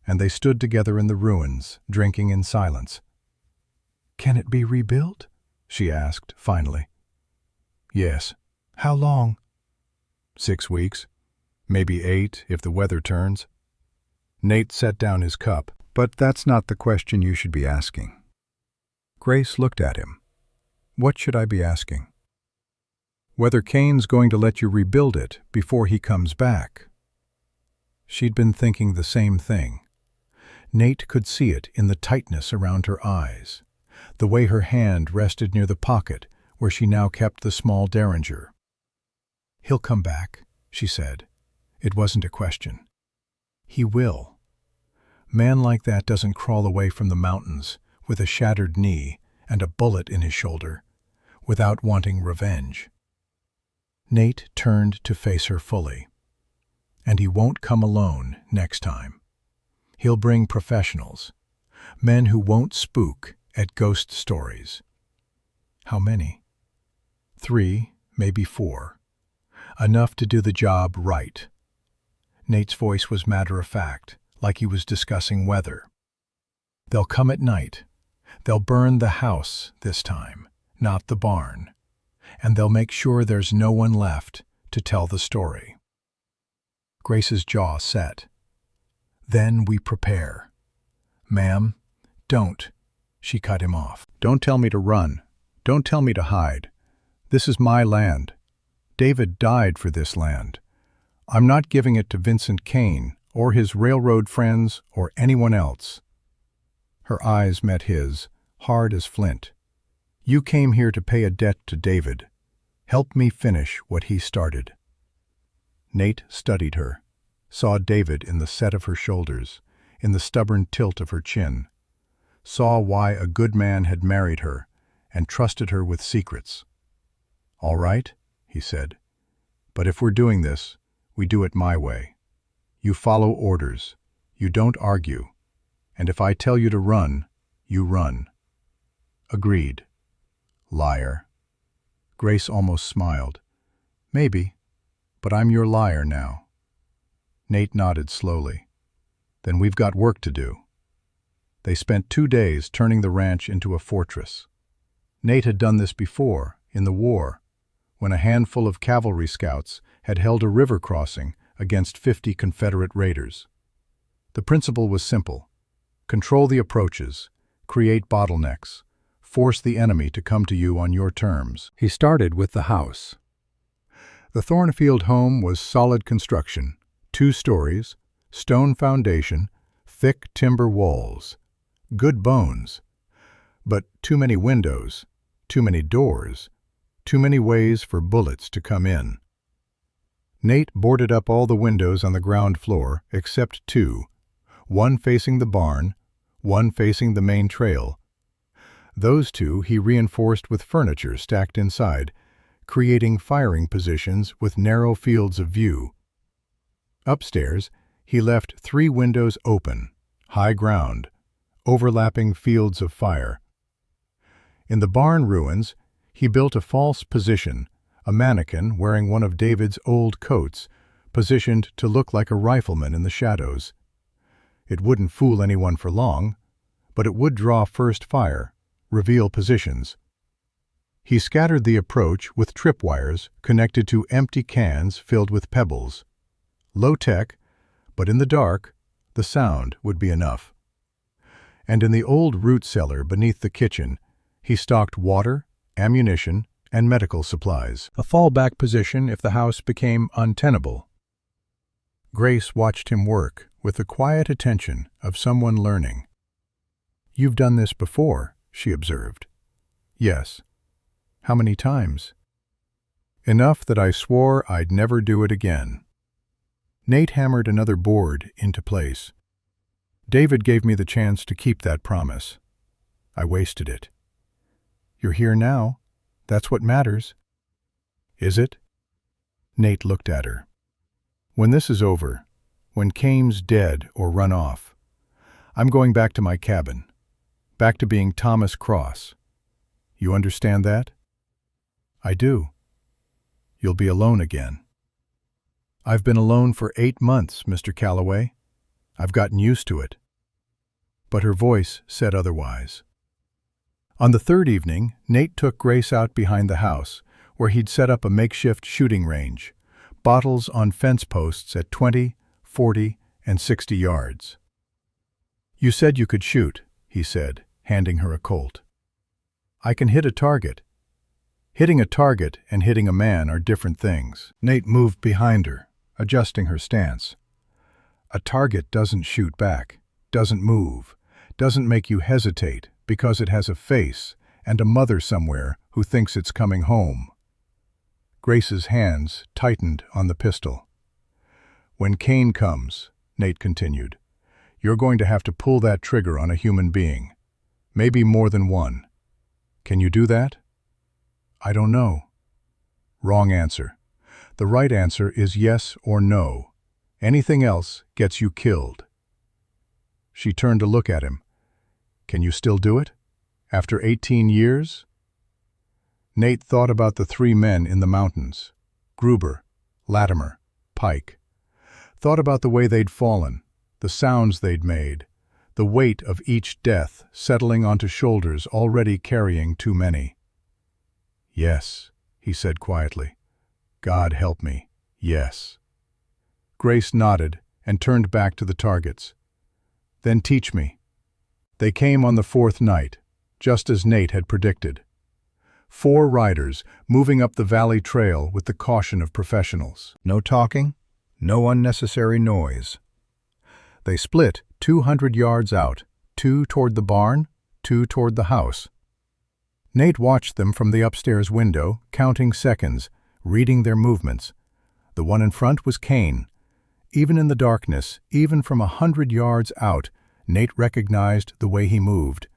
S2: and they stood together in the ruins, drinking in silence. "Can it be rebuilt?" she asked, finally. "Yes." "How long?" 6 weeks. Maybe 8 if the weather turns. Nate set down his cup. "But that's not the question you should be asking." Grace looked at him. "What should I be asking?" "Whether Kane's going to let you rebuild it before he comes back." She'd been thinking the same thing. Nate could see it in the tightness around her eyes, the way her hand rested near the pocket where she now kept the small derringer. "He'll come back," she said. It wasn't a question. "He will. Man like that doesn't crawl away from the mountains with a shattered knee and a bullet in his shoulder without wanting revenge." Nate turned to face her fully. "And he won't come alone next time. He'll bring professionals, men who won't spook at ghost stories." "How many?" 3, maybe 4. Enough to do the job right. Nate's voice was matter-of-fact, like he was discussing weather. "They'll come at night. They'll burn the house this time, not the barn. And they'll make sure there's no one left to tell the story." Grace's jaw set. "Then we prepare." "Ma'am, don't," she cut him off. "Don't tell me to run. Don't tell me to hide. This is my land. David died for this land. I'm not giving it to Vincent Kane or his railroad friends or anyone else." Her eyes met his, hard as flint. "You came here to pay a debt to David. Help me finish what he started." Nate studied her, saw David in the set of her shoulders, in the stubborn tilt of her chin, saw why a good man had married her and trusted her with secrets. "All right," he said, "but if we're doing this, we do it my way. You follow orders, you don't argue, and if I tell you to run, you run." "Agreed." "Liar." Grace almost smiled. "Maybe, but I'm your liar now." Nate nodded slowly. "Then we've got work to do." They spent 2 days turning the ranch into a fortress. Nate had done this before, in the war, when a handful of cavalry scouts had held a river crossing against 50 Confederate raiders. The principle was simple: control the approaches, create bottlenecks, force the enemy to come to you on your terms. He started with the house. The Thornfield home was solid construction, 2 stories, stone foundation, thick timber walls. Good bones. But too many windows, too many doors, too many ways for bullets to come in. Nate boarded up all the windows on the ground floor except 2, one facing the barn, one facing the main trail. Those 2 he reinforced with furniture stacked inside, creating firing positions with narrow fields of view. Upstairs, he left 3 windows open, high ground, overlapping fields of fire. In the barn ruins, he built a false position, a mannequin wearing one of David's old coats, positioned to look like a rifleman in the shadows. It wouldn't fool anyone for long, but it would draw first fire, reveal positions. He scattered the approach with tripwires connected to empty cans filled with pebbles. Low tech, but in the dark, the sound would be enough. And in the old root cellar beneath the kitchen, he stocked water, ammunition, and medical supplies, a fallback position if the house became untenable. Grace watched him work with the quiet attention of someone learning. "You've done this before," she observed. "Yes." "How many times?" "Enough that I swore I'd never do it again." Nate hammered another board into place. "David gave me the chance to keep that promise. I wasted it. You're here now. That's what matters." "Is it?" Nate looked at her. "When this is over, when Kane's dead or run off, I'm going back to my cabin, back to being Thomas Cross. You understand that?" "I do." "You'll be alone again." "I've been alone for 8 months, Mr. Calloway. I've gotten used to it." But her voice said otherwise. On the 3rd evening, Nate took Grace out behind the house, where he'd set up a makeshift shooting range, bottles on fence posts at 20, 40, and 60 yards. "You said you could shoot," he said, handing her a Colt. "I can hit a target." Hitting a target and hitting a man are different things. Nate moved behind her, adjusting her stance. "A target doesn't shoot back, doesn't move, doesn't make you hesitate because it has a face and a mother somewhere who thinks it's coming home." Grace's hands tightened on the pistol. "When Kane comes," Nate continued, "you're going to have to pull that trigger on a human being. Maybe more than one. Can you do that?" "I don't know." Wrong answer. The right answer is yes or no. Anything else gets you killed. She turned to look at him. "Can you still do it? After 18 years? Nate thought about the 3 men in the mountains, Gruber, Latimer, Pike. Thought about the way they'd fallen, the sounds they'd made, the weight of each death settling onto shoulders already carrying too many. "Yes," he said quietly. "God help me, yes." Grace nodded and turned back to the targets. "Then teach me." They came on the 4th night, just as Nate had predicted. 4 riders moving up the valley trail with the caution of professionals. No talking, no unnecessary noise. They split 200 yards out, 2 toward the barn, 2 toward the house.
S1: Nate watched them from the upstairs window, counting seconds, reading their movements. The one in front was Kane. Even in the darkness, even from 100 yards out, Nate recognized the way he moved.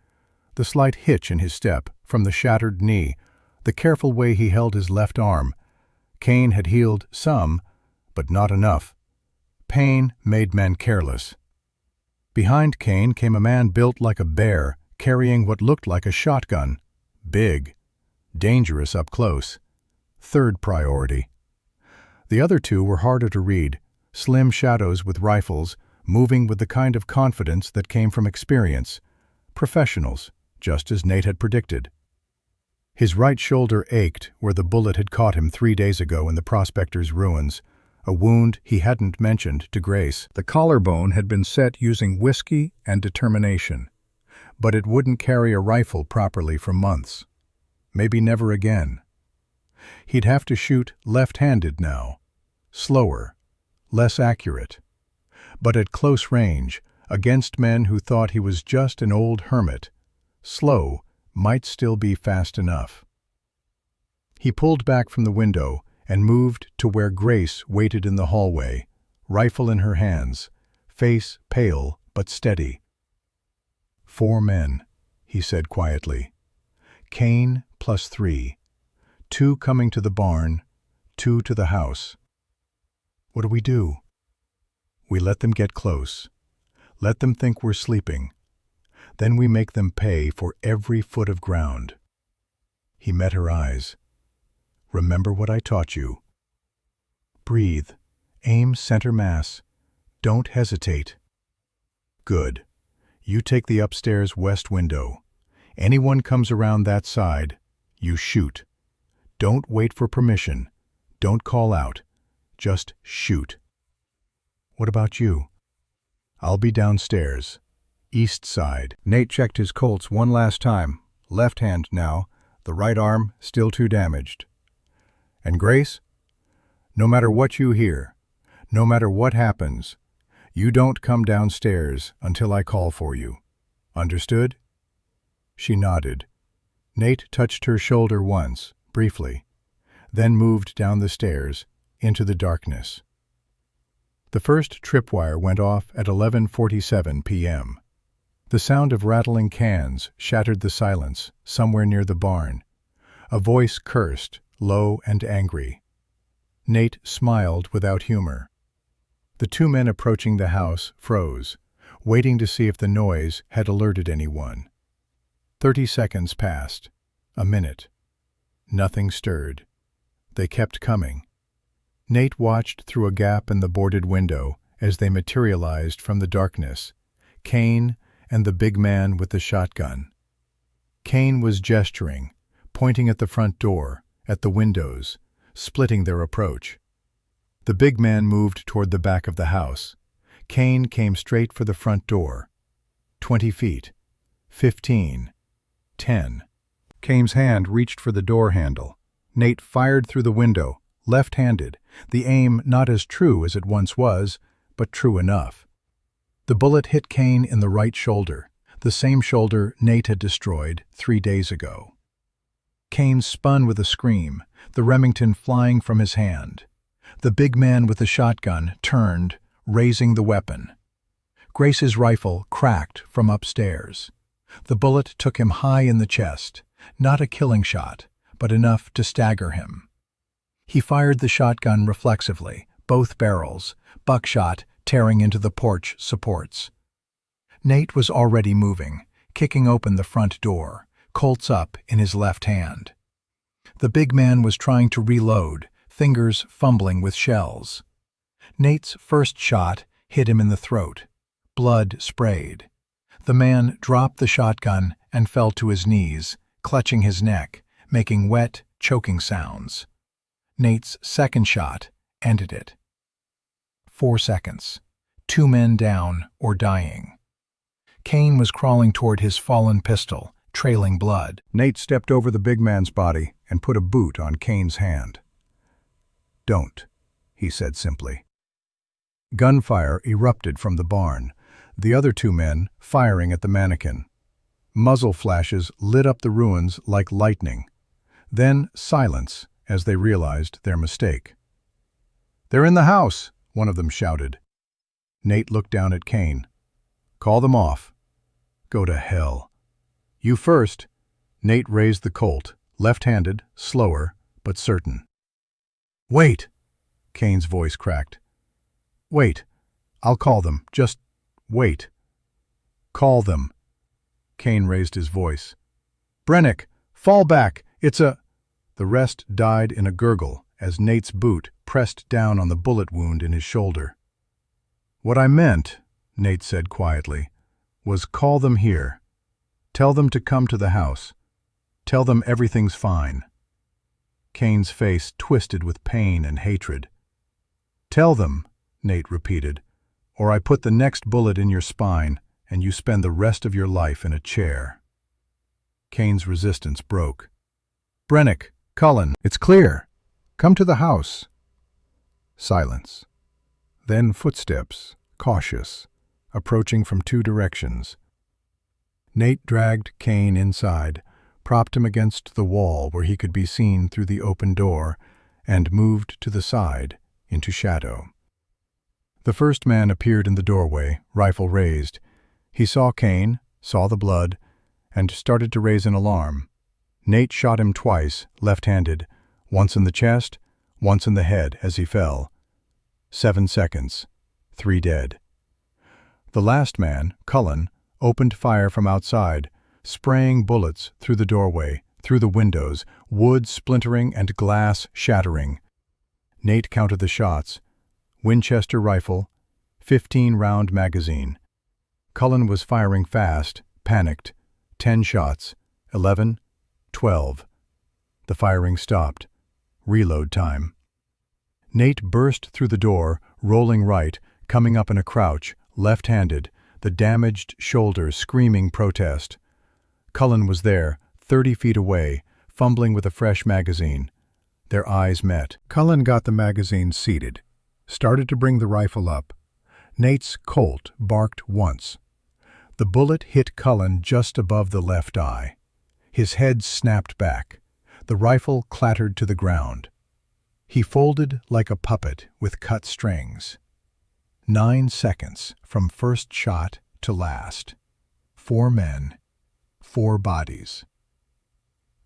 S1: The slight hitch in his step, from the shattered knee, the careful way he held his left arm. Kane had healed some, but not enough. Pain made men careless. Behind Kane came a man built like a bear, carrying what looked like a shotgun. Big. Dangerous up close. Third priority. The other two were harder to read, slim shadows with rifles, moving with the kind of confidence that came from experience. Professionals, just as Nate had predicted. His right shoulder ached where the bullet had caught him 3 days ago in the Prospector's ruins, a wound he hadn't mentioned to Grace. The collarbone had been set using whiskey and determination, but it wouldn't carry a rifle properly for months. Maybe never again. He'd have to shoot left-handed now, slower, less accurate. But at close range, against men who thought he was just an old hermit, slow might still be fast enough. He pulled back from the window and moved to where Grace waited in the hallway, rifle in her hands, face pale but steady. 4 men, he said quietly. Kane plus 3. 2 coming to the barn, 2 to the house. What do we do? We let them get close. Let them think we're sleeping. Then we make them pay for every foot of ground. He met her eyes. Remember what I taught you. Breathe. Aim center mass. Don't hesitate. Good. You take the upstairs west window. Anyone comes around that side, you shoot. Don't wait for permission. Don't call out. Just shoot. What about you? I'll be downstairs. East side. Nate checked his Colts one last time. Left hand now, the right arm still too damaged. And Grace? No matter what you hear, no matter what happens, you don't come downstairs until I call for you. Understood? She nodded. Nate touched her shoulder once, briefly, then moved down the stairs, into the darkness. The first tripwire went off at 11:47 p.m. The sound of rattling cans shattered the silence somewhere near the barn. A voice cursed, low and angry. Nate smiled without humor. The 2 men approaching the house froze, waiting to see if the noise had alerted anyone. 30 seconds passed. A minute. Nothing stirred. They kept coming. Nate watched through a gap in the boarded window as they materialized from the darkness. Kane and the big man with the shotgun. Kane was gesturing, pointing at the front door, at the windows, splitting their approach. The big man moved toward the back of the house. Kane came straight for the front door. 20 feet. 15. 10. Kane's hand reached for the door handle. Nate fired through the window, left-handed, the aim not as true as it once was, but true enough. The bullet hit Kane in the right shoulder, the same shoulder Nate had destroyed 3 days ago. Kane spun with a scream, the Remington flying from his hand. The big man with the shotgun turned, raising the weapon. Grace's rifle cracked from upstairs. The bullet took him high in the chest, not a killing shot, but enough to stagger him. He fired the shotgun reflexively, both barrels, buckshot tearing into the porch supports. Nate was already moving, kicking open the front door, Colts up in his left hand. The big man was trying to reload, fingers fumbling with shells. Nate's first shot hit him in the throat. Blood sprayed. The man dropped the shotgun and fell to his knees, clutching his neck, making wet, choking sounds. Nate's second shot ended it. 4 seconds. 2 men down or dying. Kane was crawling toward his fallen pistol, trailing blood. Nate stepped over the big man's body and put a boot on Kane's hand. "Don't," he said simply. Gunfire erupted from the barn, the other 2 men firing at the mannequin. Muzzle flashes lit up the ruins like lightning. Then silence as they realized their mistake. "They're in the house," one of them shouted. Nate looked down at Kane. "Call them off." "Go to hell." "You first." Nate raised the Colt, left-handed, slower, but certain. "Wait!" Kane's voice cracked. "Wait. I'll call them. Just wait." "Call them." Kane raised his voice. "Brennick, fall back. It's a—" The rest died in a gurgle as Nate's boot pressed down on the bullet wound in his shoulder. "What I meant," Nate said quietly, "was call them here. Tell them to come to the house. Tell them everything's fine." Kane's face twisted with pain and hatred. "Tell them," Nate repeated, "or I put the next bullet in your spine and you spend the rest of your life in a chair." Kane's resistance broke. "Brennick, Cullen, it's clear. Come to the house." Silence. Then footsteps, cautious, approaching from two directions. Nate dragged Kane inside, propped him against the wall where he could be seen through the open door, and moved to the side, into shadow. The first man appeared in the doorway, rifle raised. He saw Kane, saw the blood, and started to raise an alarm. Nate shot him twice, left-handed, once in the chest, once in the head as he fell. 7 seconds. 3 dead. The last man, Cullen, opened fire from outside, spraying bullets through the doorway, through the windows, wood splintering and glass shattering. Nate counted the shots. Winchester rifle, 15-round magazine. Cullen was firing fast, panicked. 10 shots, 11, 12. The firing stopped. Reload time. Nate burst through the door, rolling right, coming up in a crouch, left-handed, the damaged shoulder screaming protest. Cullen was there, 30 feet away, fumbling with a fresh magazine. Their eyes met. Cullen got the magazine seated, started to bring the rifle up. Nate's Colt barked once. The bullet hit Cullen just above the left eye. His head snapped back. The rifle clattered to the ground. He folded like a puppet with cut strings. 9 seconds from first shot to last. 4 men, 4 bodies.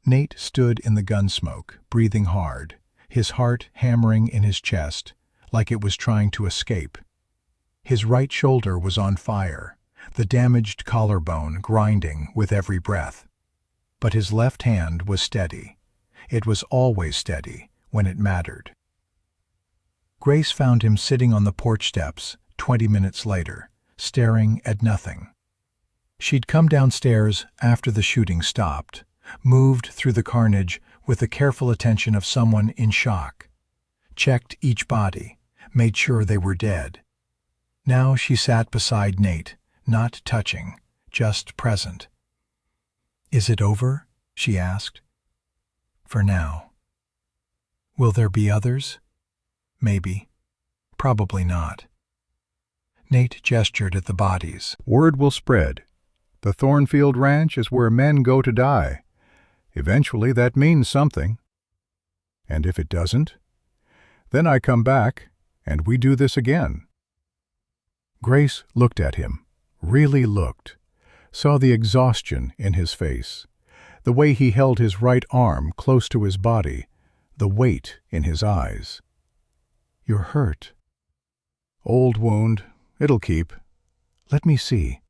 S1: Nate stood in the gun smoke, breathing hard, his heart hammering in his chest, like it was trying to escape. His right shoulder was on fire, the damaged collarbone grinding with every breath. But his left hand was steady. It was always steady when it mattered. Grace found him sitting on the porch steps 20 minutes later, staring at nothing. She'd come downstairs after the shooting stopped, moved through the carnage with the careful attention of someone in shock, checked each body, made sure they were dead. Now she sat beside Nate, not touching, just present. "Is it over?" she asked. "For now." "Will there be others?" "Maybe. Probably not." Nate gestured at the bodies.
S2: "Word will spread. The Thornfield Ranch is where men go to die. Eventually that means something. And if it doesn't, then I come back and we do this again." Grace looked at him, really looked, saw the exhaustion in his face, the way he held his right arm close to his body, the weight in his eyes. "You're hurt." "Old wound. It'll keep. Let me see."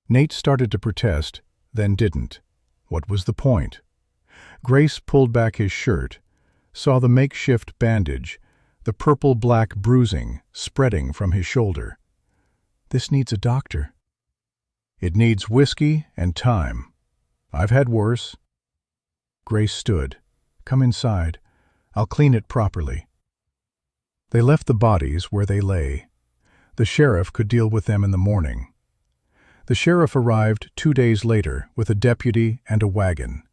S2: Nate started to protest, then didn't. What was the point? Grace pulled back his shirt, saw the makeshift bandage, the purple-black bruising spreading from his shoulder. "This needs a doctor." "It needs whiskey and time. I've had worse." Grace stood. "Come inside. I'll clean it properly." They left the bodies where they lay. The sheriff could deal with them in the morning. The sheriff arrived 2 days later with a deputy and a wagon.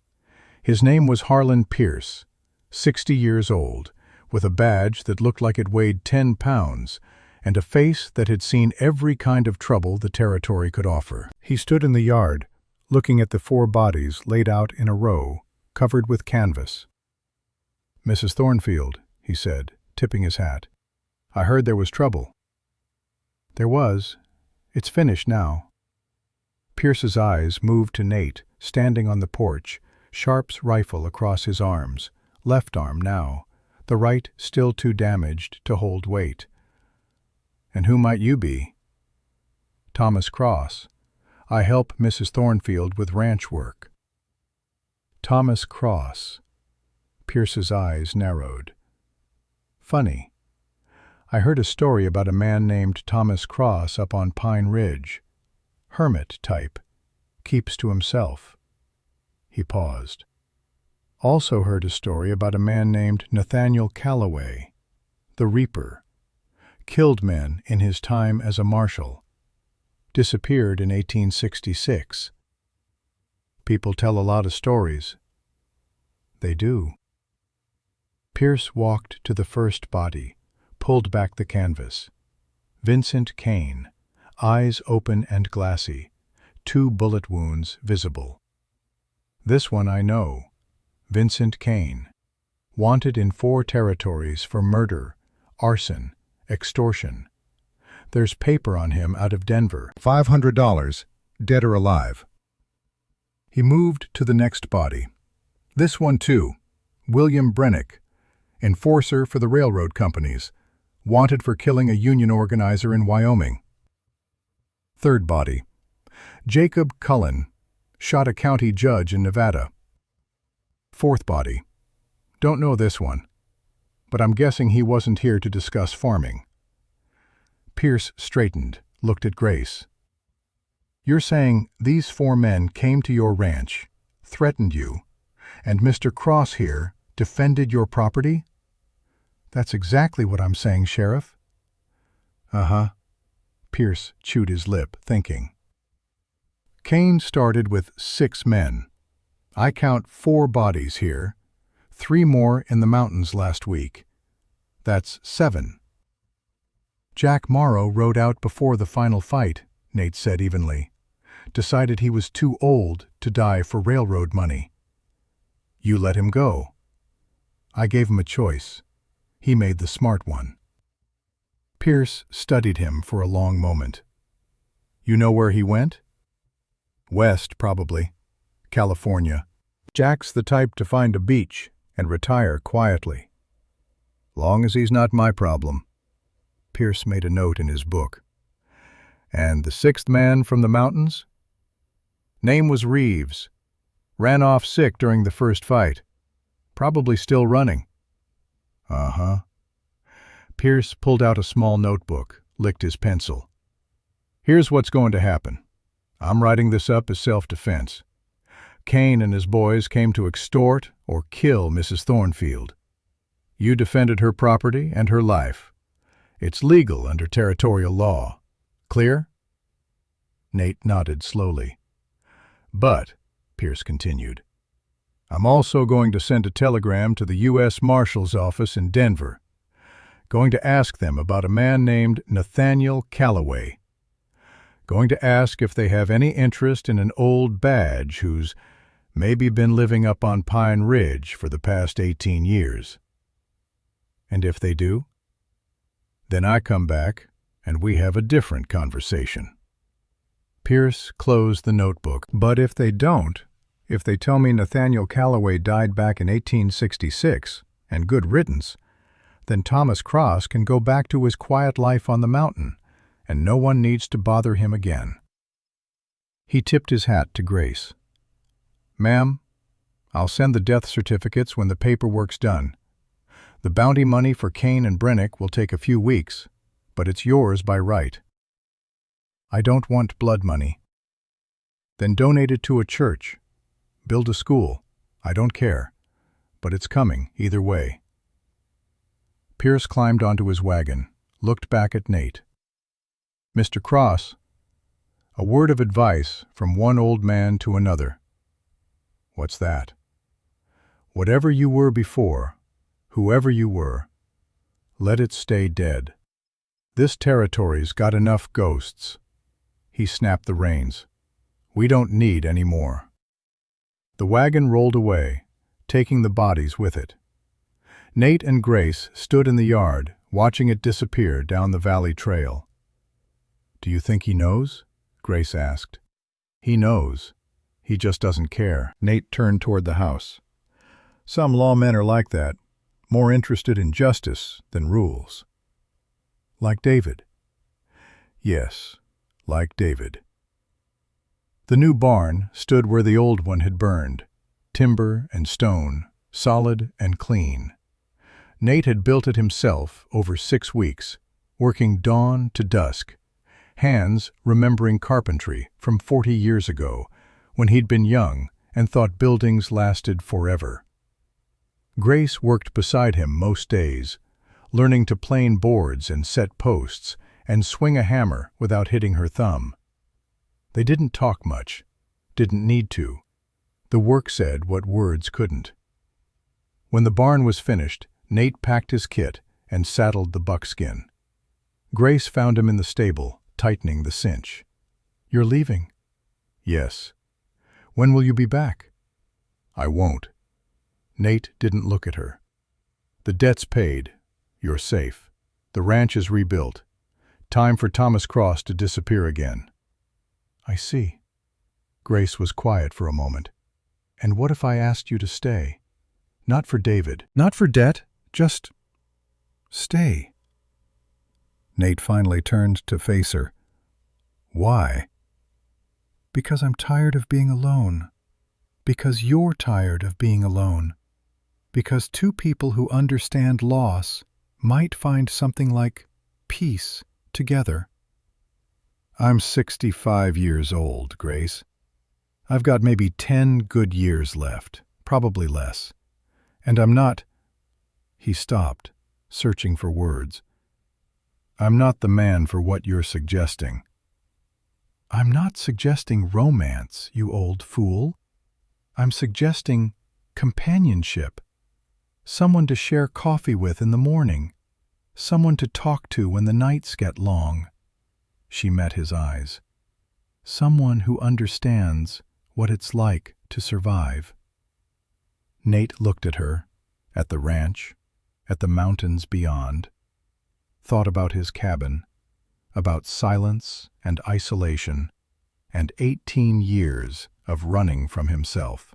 S2: His name was Harlan Pierce, 60 years old, with a badge that looked like it weighed 10 pounds, and a face that had seen every kind of trouble the territory could offer. He stood in the yard, looking at the 4 bodies laid out in a row, covered with canvas. "Mrs. Thornfield," he said, tipping his hat. "I heard there was trouble." "There was. It's finished now." Pierce's eyes moved to Nate, standing on the porch, Sharp's rifle across his arms, left arm now, the right still too damaged to hold weight. "And who might you be?" "Thomas Cross. I help Mrs. Thornfield with ranch work." Thomas Cross. Pierce's eyes narrowed. "Funny. I heard a story about a man named Thomas Cross up on Pine Ridge. Hermit type. Keeps to himself." He paused. "Also heard a story about a man named Nathaniel Calloway, the Reaper. Killed men in his time as a marshal. Disappeared in 1866. People tell a lot of stories." "They do." Pierce walked to the first body, pulled back the canvas. Vincent Kane, eyes open and glassy, 2 bullet wounds visible. "This one I know. Vincent Kane. Wanted in 4 territories for murder, arson, extortion. There's paper on him out of Denver. $500, dead or alive." He moved to the next body. "This one too. William Brennick. Enforcer for the railroad companies. Wanted for killing a union organizer in Wyoming." Third body. "Jacob Cullen. Shot a county judge in Nevada." Fourth body. "Don't know this one, but I'm guessing he wasn't here to discuss farming." Pierce straightened, looked at Grace. "You're saying these 4 men came to your ranch, threatened you, and Mr. Cross here defended your property?" "That's exactly what I'm saying, Sheriff." "Uh-huh." Pierce chewed his lip, thinking. "Kane started with 6 men. I count 4 bodies here, 3 more in the mountains last week. That's 7. "Jack Morrow rode out before the final fight," Nate said evenly. "Decided he was too old to die for railroad money. You let him go." "I gave him a choice. He made the smart one." Pierce studied him for a long moment. "You know where he went?" "West, probably. California. Jack's the type to find a beach and retire quietly. Long as he's not my problem." Pierce made a note in his book. "And the 6th man from the mountains?" "Name was Reeves. Ran off sick during the first fight. Probably still running." "Uh-huh." Pierce pulled out a small notebook, licked his pencil. "Here's what's going to happen. I'm writing this up as self-defense. Kane and his boys came to extort or kill Mrs. Thornfield. You defended her property and her life. It's legal under territorial law. Clear?" Nate nodded slowly. "But," Pierce continued, "I'm also going to send a telegram to the U.S. Marshal's office in Denver. Going to ask them about a man named Nathaniel Calloway. Going to ask if they have any interest in an old badge who's maybe been living up on Pine Ridge for the past 18 years. And if they do, then I come back and we have a different conversation." Pierce closed the notebook. "But if they don't, if they tell me Nathaniel Calloway died back in 1866, and good riddance, then Thomas Cross can go back to his quiet life on the mountain, and no one needs to bother him again." He tipped his hat to Grace. "Ma'am, I'll send the death certificates when the paperwork's done. The bounty money for Kane and Brennick will take a few weeks, but it's yours by right." "I don't want blood money." "Then donate it to a church. Build a school. I don't care. But it's coming either way." Pierce climbed onto his wagon, looked back at Nate. "Mr. Cross, a word of advice from one old man to another." "What's that?" "Whatever you were before, whoever you were, let it stay dead. This territory's got enough ghosts." He snapped the reins.
S1: We don't need any more." The wagon rolled away, taking the bodies with it. Nate and Grace stood in the yard, watching it disappear down the valley trail. "Do you think he knows?" Grace asked. "He knows. He just doesn't care." Nate turned toward the house. "Some lawmen are like that, more interested in justice than rules." "Like David." "Yes, like David." The new barn stood where the old one had burned, timber and stone, solid and clean. Nate had built it himself over 6 weeks, working dawn to dusk, hands remembering carpentry from 40 years ago, when he'd been young and thought buildings lasted forever. Grace worked beside him most days, learning to plane boards and set posts and swing a hammer without hitting her thumb. They didn't talk much, didn't need to. The work said what words couldn't. When the barn was finished, Nate packed his kit and saddled the buckskin. Grace found him in the stable, tightening the cinch. "You're leaving?" "Yes." "When will you be back?" "I won't." Nate didn't look at her. "The debt's paid. You're safe. The ranch is rebuilt. Time for Thomas Cross to disappear again." "I see." Grace was quiet for a moment. "And what if I asked you to stay? Not for David. Not for debt. Just stay." Nate finally turned to face her. "Why?" "Because I'm tired of being alone. Because you're tired of being alone. Because 2 people who understand loss might find something like peace together." "I'm 65 years old, Grace. I've got maybe 10 good years left, probably less. And I'm not—" He stopped, searching for words. "I'm not the man for what you're suggesting." "I'm not suggesting romance, you old fool. I'm suggesting companionship. Someone to share coffee with in the morning. Someone to talk to when the nights get long." She met his eyes. "Someone who understands what it's like to survive." Nate looked at her, at the ranch, at the mountains beyond, thought about his cabin, about silence and isolation, and 18 years of running from himself.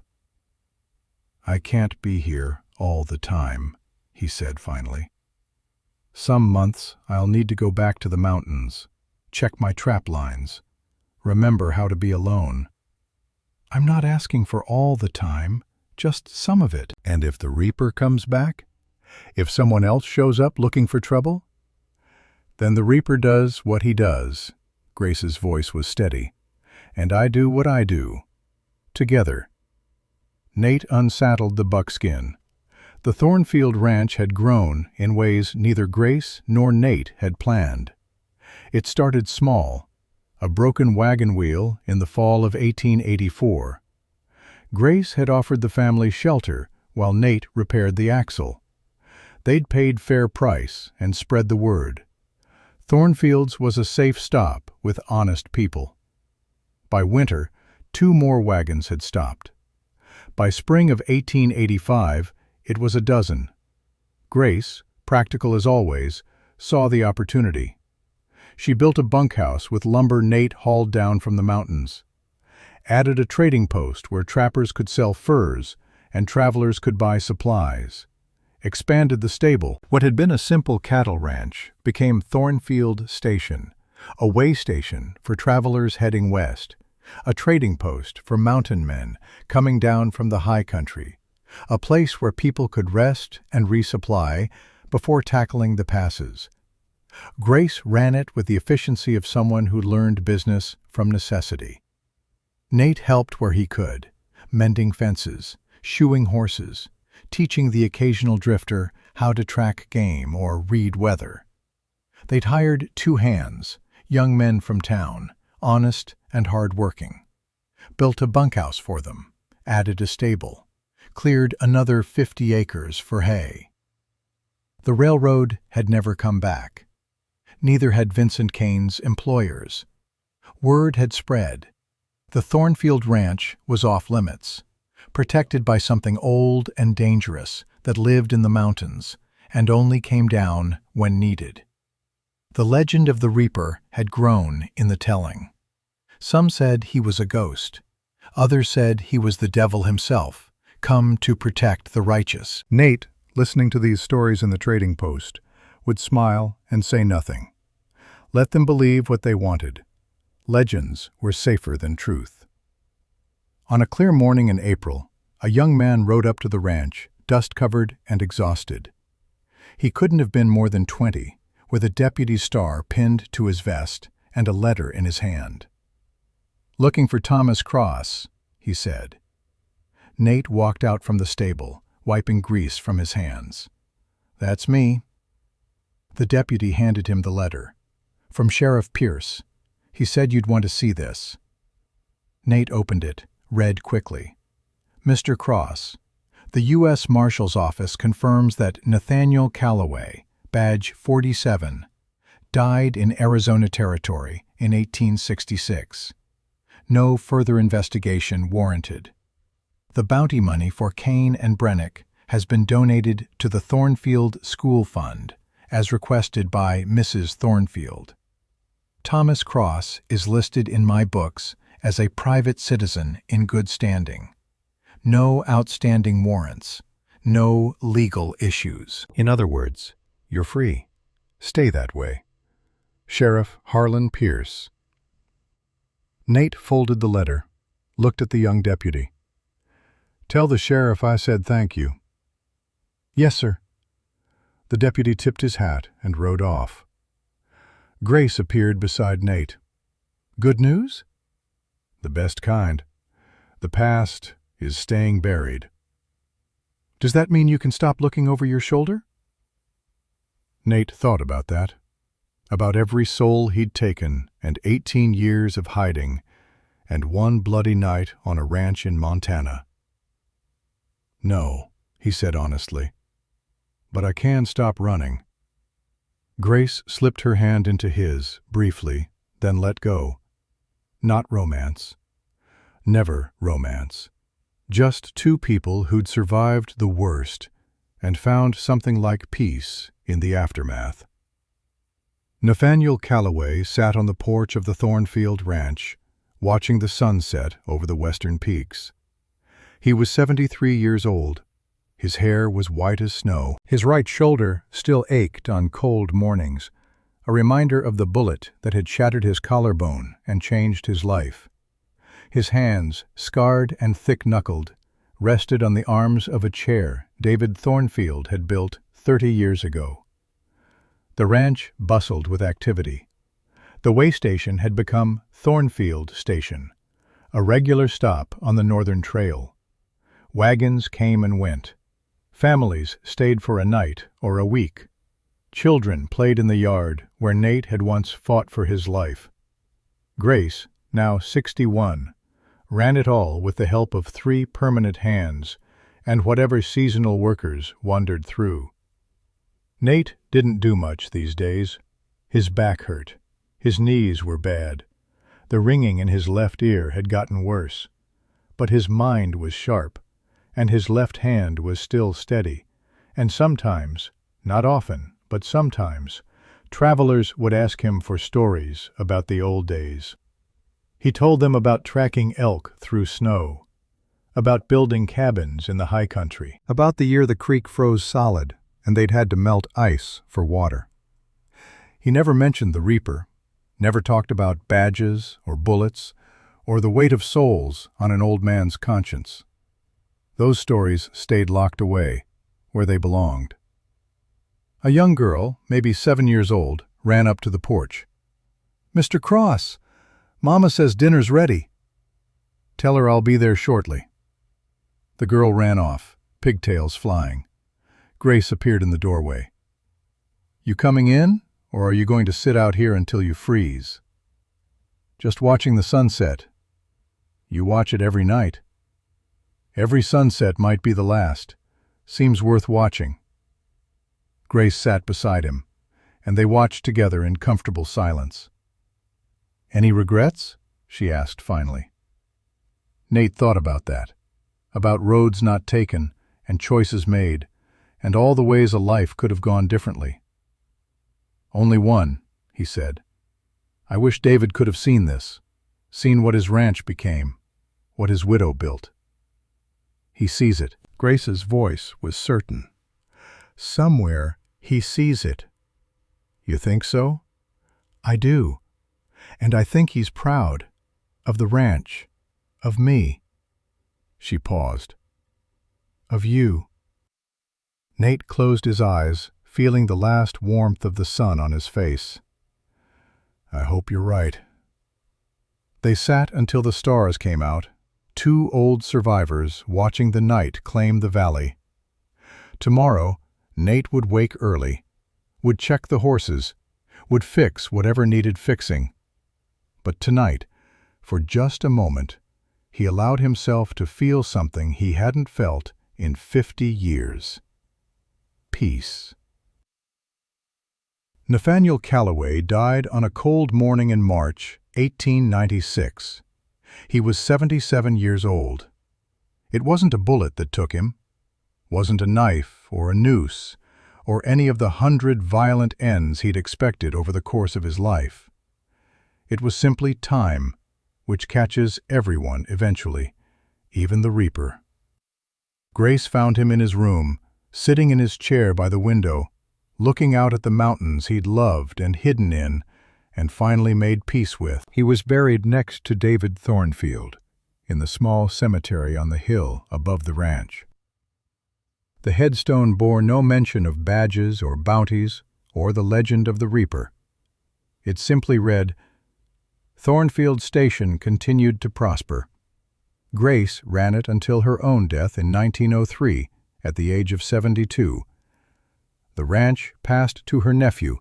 S1: "I can't be here all the time," he said finally. "Some months I'll need to go back to the mountains, check my trap lines, remember how to be alone." "I'm not asking for all the time, just some of it." "And if the Reaper comes back? If someone else shows up looking for trouble?" "Then the Reaper does what he does." Grace's voice was steady. "And I do what I do. Together." Nate unsaddled the buckskin. The Thornfield Ranch had grown in ways neither Grace nor Nate had planned. It started small, a broken wagon wheel in the fall of 1884. Grace had offered the family shelter while Nate repaired the axle. They'd paid fair price and spread the word. Thornfields was a safe stop with honest people. By winter, 2 more wagons had stopped. By spring of 1885, it was a dozen. Grace, practical as always, saw the opportunity. She built a bunkhouse with lumber Nate hauled down from the mountains, added a trading post where trappers could sell furs and travelers could buy supplies, expanded the stable. What had been a simple cattle ranch became Thornfield Station, a way station for travelers heading west, a trading post for mountain men coming down from the high country, a place where people could rest and resupply before tackling the passes. Grace ran it with the efficiency of someone who learned business from necessity. Nate helped where he could, mending fences, shoeing horses, teaching the occasional drifter how to track game or read weather. They'd hired 2 hands, young men from town, honest and hard-working, built a bunkhouse for them, added a stable, cleared another 50 acres for hay. The railroad had never come back. Neither had Vincent Kane's employers. Word had spread. The Thornfield Ranch was off-limits, protected by something old and dangerous that lived in the mountains and only came down when needed. The legend of the Reaper had grown in the telling. Some said he was a ghost. Others said he was the devil himself, come to protect the righteous.
S2: Nate, listening to these stories in the trading post, would smile and say nothing. Let them believe what they wanted. Legends were safer than truth. On a clear morning in April, a young man rode up to the ranch, dust-covered and exhausted. He couldn't have been more than 20, with a deputy's star pinned to his vest and a letter in his hand. "Looking for Thomas Cross," he said. Nate walked out from the stable, wiping grease from his hands. "That's me." The deputy handed him the letter. "From Sheriff Pierce. He said you'd want to see this." Nate opened it, read quickly. "Mr. Cross, the U.S. Marshal's Office confirms that Nathaniel Calloway, badge 47, died in Arizona Territory in 1866. No further investigation warranted. The bounty money for Kane and Brennick has been donated to the Thornfield School Fund, as requested by Mrs. Thornfield. Thomas Cross is listed in my books as a private citizen in good standing. No outstanding warrants. No legal issues." In other words, you're free. Stay that way. Sheriff Harlan Pierce. Nate folded the letter, looked at the young deputy. "Tell the sheriff I said thank you." "Yes, sir." The deputy tipped his hat and rode off. Grace appeared beside Nate. "Good news?" "The best kind. The past is staying buried." "Does that mean you can stop looking over your shoulder?" Nate thought about that. About every soul he'd taken and 18 years of hiding and one bloody night on a ranch in Montana. "No," he said honestly. "But I can stop running." Grace slipped her hand into his, briefly, then let go. Not romance. Never romance. Just two people who'd survived the worst and found something like peace in the aftermath. Nathaniel Calloway sat on the porch of the Thornfield Ranch, watching the sunset over the western peaks. He was 73 years old. His hair was white as snow. His right shoulder still ached on cold mornings, a reminder of the bullet that had shattered his collarbone and changed his life. His hands, scarred and thick-knuckled, rested on the arms of a chair David Thornfield had built 30 years ago. The ranch bustled with activity. The way station had become Thornfield Station, a regular stop on the Northern Trail. Wagons came and went. Families stayed for a night or a week. Children played in the yard where Nate had once fought for his life. Grace, now 61, ran it all with the help of 3 permanent hands and whatever seasonal workers wandered through. Nate didn't do much these days. His back hurt. His knees were bad. The ringing in his left ear had gotten worse. But his mind was sharp, and his left hand was still steady, and sometimes, not often, but sometimes, travelers would ask him for stories about the old days. He told them about tracking elk through snow, about building cabins in the high country, about the year the creek froze solid and they'd had to melt ice for water. He never mentioned the Reaper, never talked about badges or bullets or the weight of souls on an old man's conscience. Those stories stayed locked away, where they belonged. A young girl, maybe 7 years old, ran up to the porch. "Mr. Cross, Mama says dinner's ready." "Tell her I'll be there shortly." The girl ran off, pigtails flying. Grace appeared in the doorway. "You coming in, or are you going to sit out here until you freeze?" "Just watching the sunset." "You watch it every night." "Every sunset might be the last. Seems worth watching." Grace sat beside him, and they watched together in comfortable silence. "Any regrets?" she asked finally.
S1: Nate thought about that, about roads not taken and choices made, and all the ways a life could have gone differently. "Only one," he said. "I wish David could have seen this, seen what his ranch became, what his widow built. He sees it."
S2: Grace's voice was certain. "Somewhere he sees it." "You think so?" "I do. And I think he's proud. Of the ranch. Of me." She paused. "Of you." Nate closed his eyes, feeling the last warmth of the sun on his face. "I hope you're right." They sat until the stars came out, two old survivors watching the night claim the valley. Tomorrow, Nate would wake early, would check the horses, would fix whatever needed fixing. But tonight, for just a moment, he allowed himself to feel something he hadn't felt in 50 years. Peace. Nathaniel Calloway died on a cold morning in March, 1896. He was 77 years old. It wasn't a bullet that took him, wasn't a knife or a noose, or any of the 100 violent ends he'd expected over the course of his life. It was simply time, which catches everyone eventually, even the Reaper. Grace found him in his room, sitting in his chair by the window, looking out at the mountains he'd loved and hidden in, and finally made peace with. He was buried next to David Thornfield, in the small cemetery on the hill above the ranch. The headstone bore no mention of badges or bounties or the legend of the Reaper. It simply read, "Thornfield Station continued to prosper." Grace ran it until her own death in 1903, at the age of 72. The ranch passed to her nephew,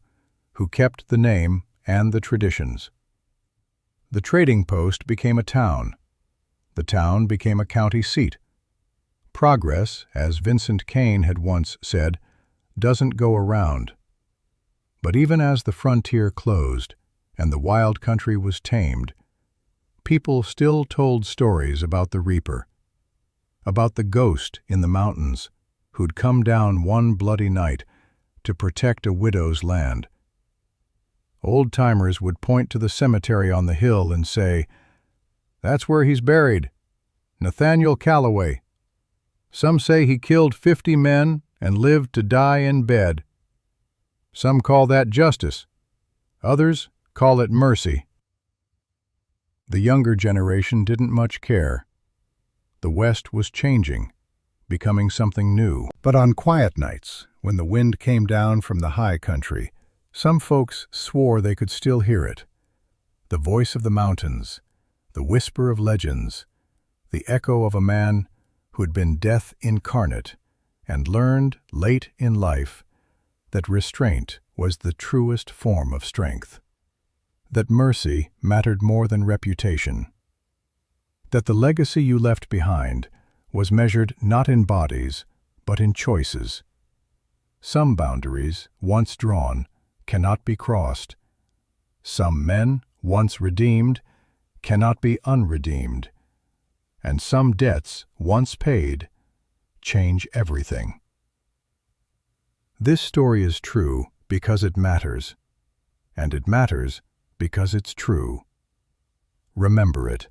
S2: who kept the name and the traditions. The trading post became a town. The town became a county seat. Progress, as Vincent Kane had once said, doesn't go around. But even as the frontier closed and the wild country was tamed, people still told stories about the Reaper, about the ghost in the mountains who'd come down one bloody night to protect a widow's land. Old-timers would point to the cemetery on the hill and say, "That's where he's buried, Nathaniel Calloway. Some say he killed 50 men and lived to die in bed. Some call that justice. Others call it mercy." The younger generation didn't much care. The West was changing, becoming something new. But on quiet nights, when the wind came down from the high country, some folks swore they could still hear it. The voice of the mountains, the whisper of legends, the echo of a man who had been death incarnate and learned late in life that restraint was the truest form of strength, that mercy mattered more than reputation, that the legacy you left behind was measured not in bodies but in choices. Some boundaries, once drawn, cannot be crossed. Some men, once redeemed, cannot be unredeemed. And some debts, once paid, change everything. This story is true because it matters, and it matters because it's true. Remember it.